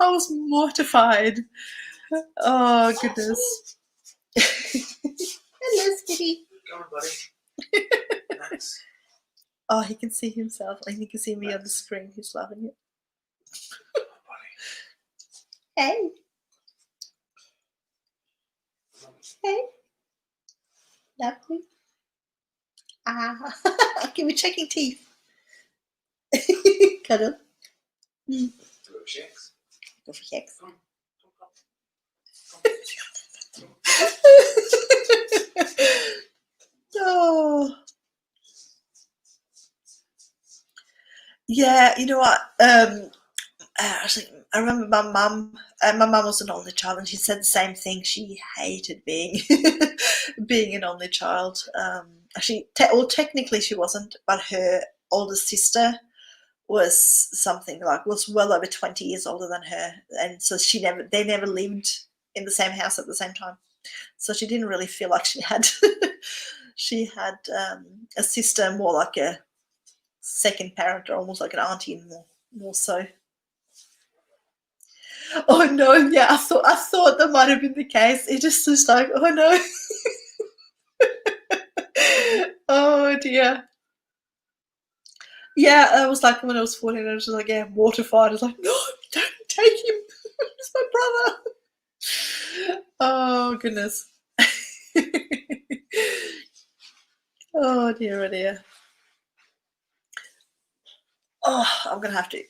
[SPEAKER 1] I was mortified. Oh, goodness. Hello, Skitty.
[SPEAKER 2] Come on, buddy. Thanks.
[SPEAKER 1] Oh, he can see himself. Like, he can see me on the screen. He's loving it.
[SPEAKER 2] Come on, buddy.
[SPEAKER 1] Hey. Hey. Lovely. Ah. Okay, we're checking teeth. Cuddle.
[SPEAKER 2] Do shakes.
[SPEAKER 1] Go for shakes.
[SPEAKER 2] Come on.
[SPEAKER 1] Oh. Yeah, you know what? Actually, I remember my mum. My mum was an only child, and she said the same thing. She hated being being an only child. Actually, well, technically she wasn't, but her older sister was was well over 20 years older than her, and so they never lived in the same house at the same time. So she didn't really feel like she had a sister, more like a second parent, or almost like an auntie, more so. Oh no, yeah, I thought that might have been the case. It just was like, oh no. Oh dear. Yeah, I was like, when I was 14, I was just like, yeah, mortified. I was like, no, don't take him. He's my brother. Oh goodness. Oh dear, oh dear. Oh, I'm gonna have to.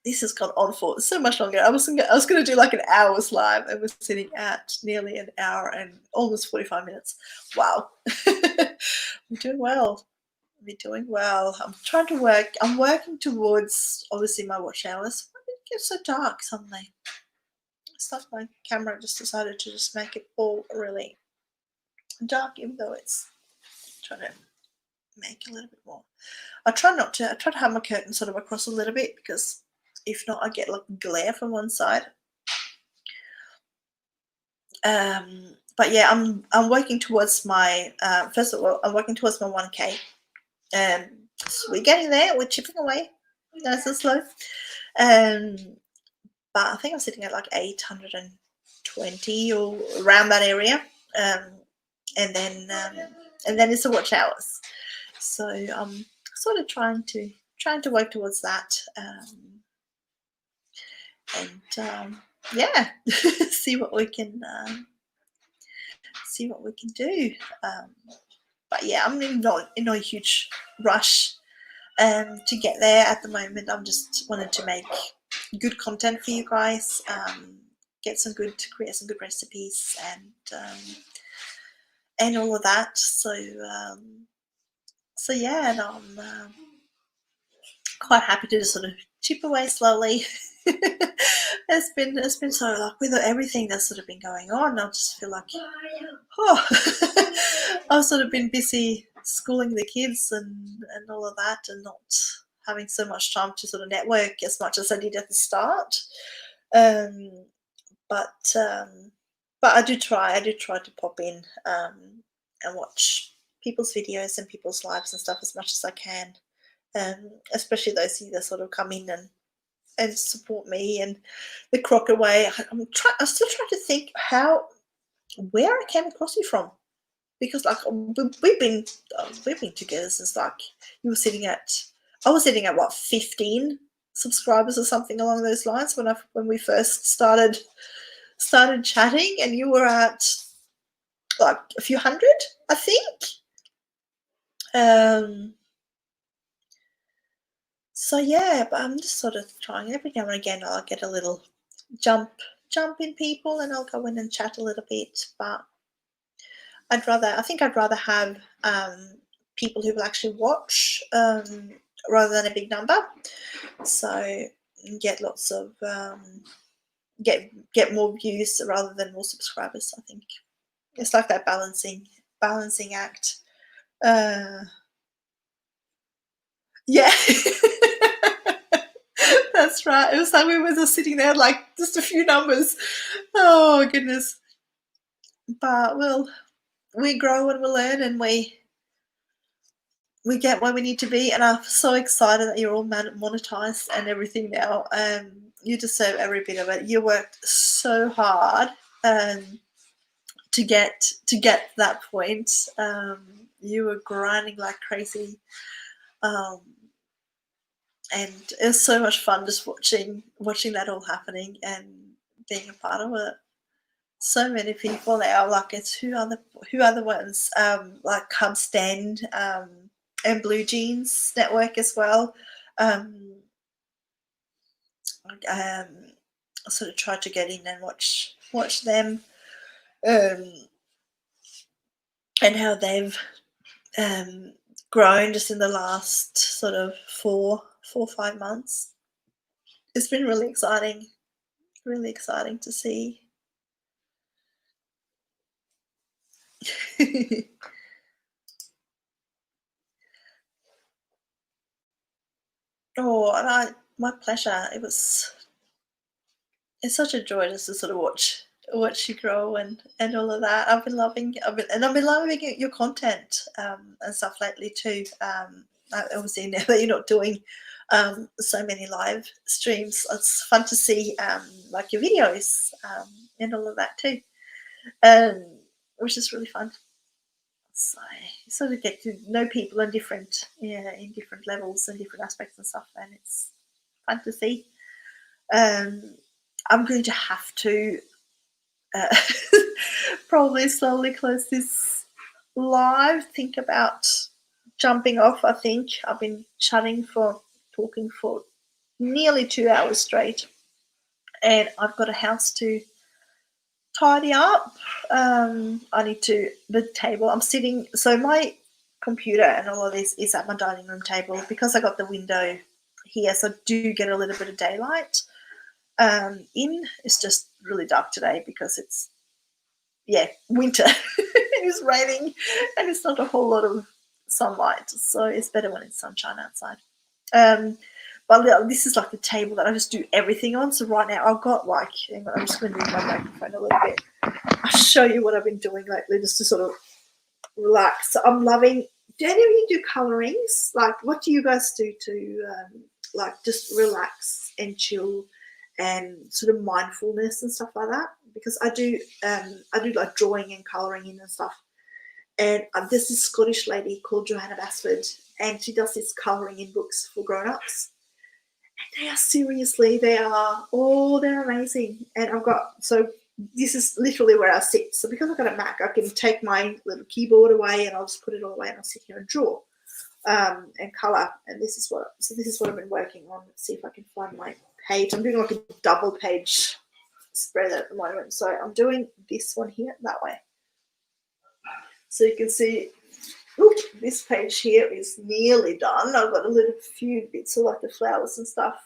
[SPEAKER 1] This has gone on for so much longer. I was gonna do like an hour's live, and we're sitting at nearly an hour and almost 45 minutes. Wow. We're doing well. We're doing well. I'm trying to work. I'm working towards obviously my watch hours. Why did it get so dark suddenly? It's like my camera just decided to just make it all really dark, even though it's trying to make a little bit more. I try to have my curtain sort of across a little bit, because if not, I get like glare from one side. But yeah, I'm working towards my first of all, I'm working towards my 1K. So we're getting there. We're chipping away, nice and slow. But I think I'm sitting at like 820 or around that area. And then it's the watch hours. So I'm sort of trying to work towards that. Yeah, see what we can do. But yeah, I'm in no huge rush to get there at the moment. I'm just wanted to make good content for you guys, create some good recipes, and all of that. So yeah, and I'm quite happy to just sort of chip away slowly. It's been so, like, with everything that's sort of been going on, I just feel like, oh, I've sort of been busy schooling the kids and all of that, and not having so much time to sort of network as much as I did at the start. But I do try to pop in and watch people's videos and people's lives and stuff as much as I can, especially those who that sort of come in and support me and the Crocker way. I'm still trying to think where I came across you from, because like we've been together since, like, I was sitting at what, 15 subscribers or something along those lines when we first started chatting, and you were at like a few hundred, I think. So yeah, but I'm just sort of trying. Every now and again I'll get a little jump in people, and I'll go in and chat a little bit. But I'd rather have people who will actually watch, rather than a big number. So get lots of get more views rather than more subscribers. I think it's like that balancing act. Yeah. That's right. It was like we were just sitting there, like, just a few numbers. Oh goodness. But we grow and we learn, and we we get where we need to be, and I'm so excited that you're all monetized and everything now. You deserve every bit of it. You worked so hard to get that point. You were grinding like crazy, and it was so much fun just watching that all happening and being a part of it. So many people now, like it's who are the ones, like Cub Stand, and Blue Jeans Network as well. Um, I sort of tried to get in and watch them, um, and how they've grown just in the last sort of 4 or 5 months. It's been really exciting to see. Oh, and my pleasure. It's such a joy just to sort of watch you grow and all of that. I've been loving your content, and stuff lately too. Obviously now that you're not doing so many live streams, it's fun to see like your videos, and all of that too, which is really fun. So you sort of get to know people in different levels and different aspects and stuff, and it's fun to see. I'm going to have to uh, probably slowly close this live. Think about jumping off. I think I've been talking for nearly 2 hours straight, and I've got a house to tidy up. I need to the table. I'm sitting. So my computer and all of this is at my dining room table because I got the window here, so I do get a little bit of daylight. It's just really dark today because it's winter. It's raining and it's not a whole lot of sunlight, so it's better when it's sunshine outside. But this is like the table that I just do everything on. So right now I've got hang on, I'm just going to move my microphone a little bit. I'll show you what I've been doing lately just to sort of relax. So I'm loving. Do any of you do colorings? Like, what do you guys do to like just relax and chill and sort of mindfulness and stuff like that? Because I do like drawing and coloring in and stuff. And there's this Scottish lady called Johanna Basford, and she does this coloring in books for grown-ups. And they're amazing. And this is literally where I sit. So because I've got a Mac, I can take my little keyboard away and I'll just put it all away and I'll sit here and draw, and colour. And this is what I've been working on. Let's see if I can find my page. I'm doing like a double page spread at the moment. So I'm doing this one here that way. So you can see, this page here is nearly done. I've got a little few bits of like the flowers and stuff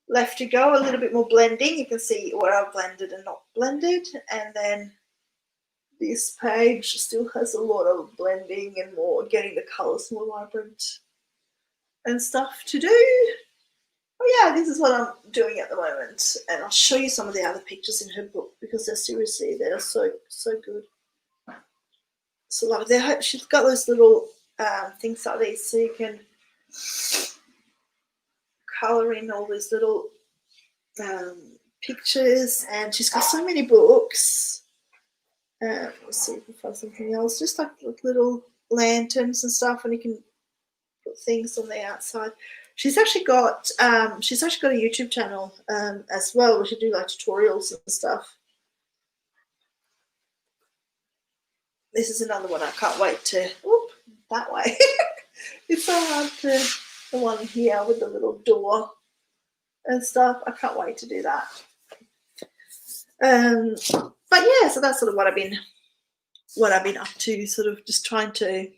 [SPEAKER 1] left to go, a little bit more blending. You can see where I've blended and not blended. And then this page still has a lot of blending and more getting the colours more vibrant and stuff to do. Oh yeah, this is what I'm doing at the moment. And I'll show you some of the other pictures in her book because they're so good. So like she's got those little things like these, so you can colour in all these little pictures, and she's got so many books. Let's see if we can find something else. Just like little lanterns and stuff, and you can put things on the outside. She's actually got a YouTube channel as well, where she do like tutorials and stuff. This is another one I can't wait to. That way. It's so hard to. The one here with the little door and stuff. I can't wait to do that. But yeah, so that's sort of what I've been up to, sort of just trying to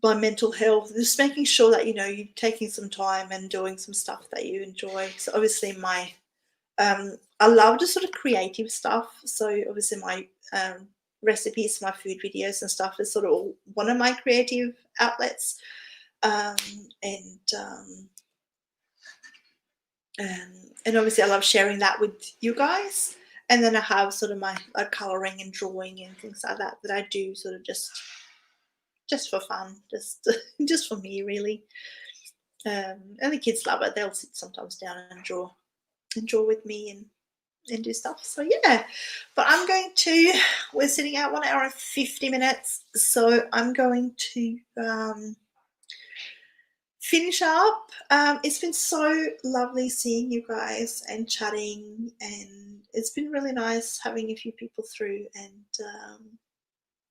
[SPEAKER 1] my mental health, just making sure that you're taking some time and doing some stuff that you enjoy. So obviously I love just sort of creative stuff. So obviously my recipes, my food videos and stuff is sort of one of my creative outlets, and obviously I love sharing that with you guys. And then I have sort of my colouring and drawing and things like that I do sort of just for fun, just for me really. And the kids love it. They'll sit sometimes down and draw with me and do stuff. So yeah, but we're sitting at 1 hour and 50 minutes. So I'm going to finish up. It's been so lovely seeing you guys and chatting, and it's been really nice having a few people through and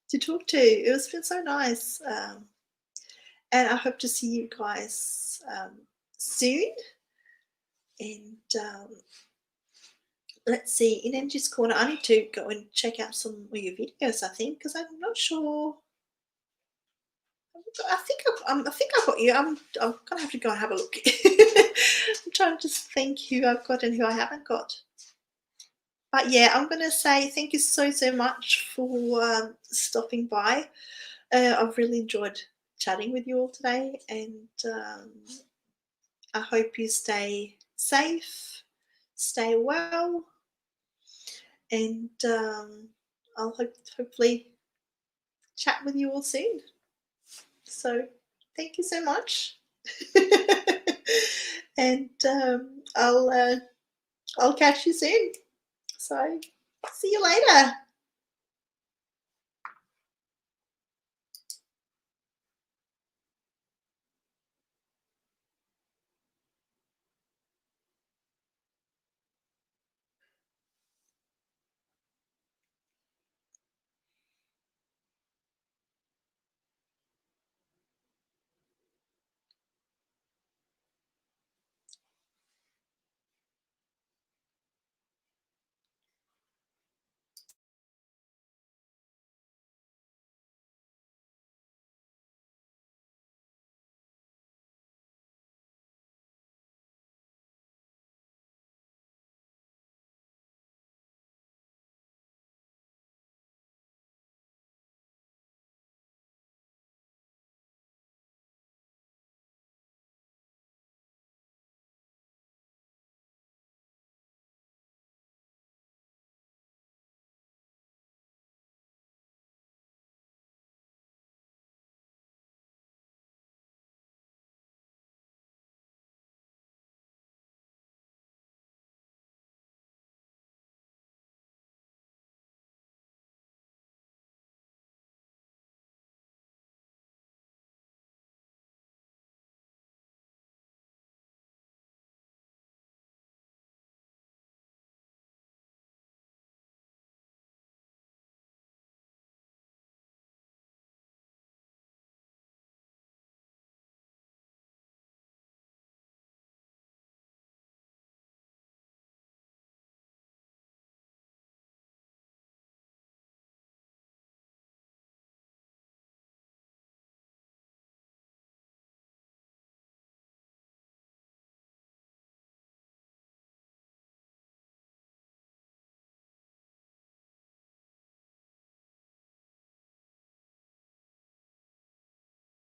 [SPEAKER 1] to talk to. It's been so nice. And I hope to see you guys soon. And let's see, in Angie's Corner, I need to go and check out some of your videos, I think, because I'm not sure. I think I've got you. I'm gonna have to go and have a look. I'm trying to just think who I've got and who I haven't got. But yeah, I'm gonna say thank you so much for stopping by. I've really enjoyed chatting with you all today, and I hope you stay safe, stay well, and I'll hopefully chat with you all soon. So thank you so much. And I'll catch you soon. So see you later.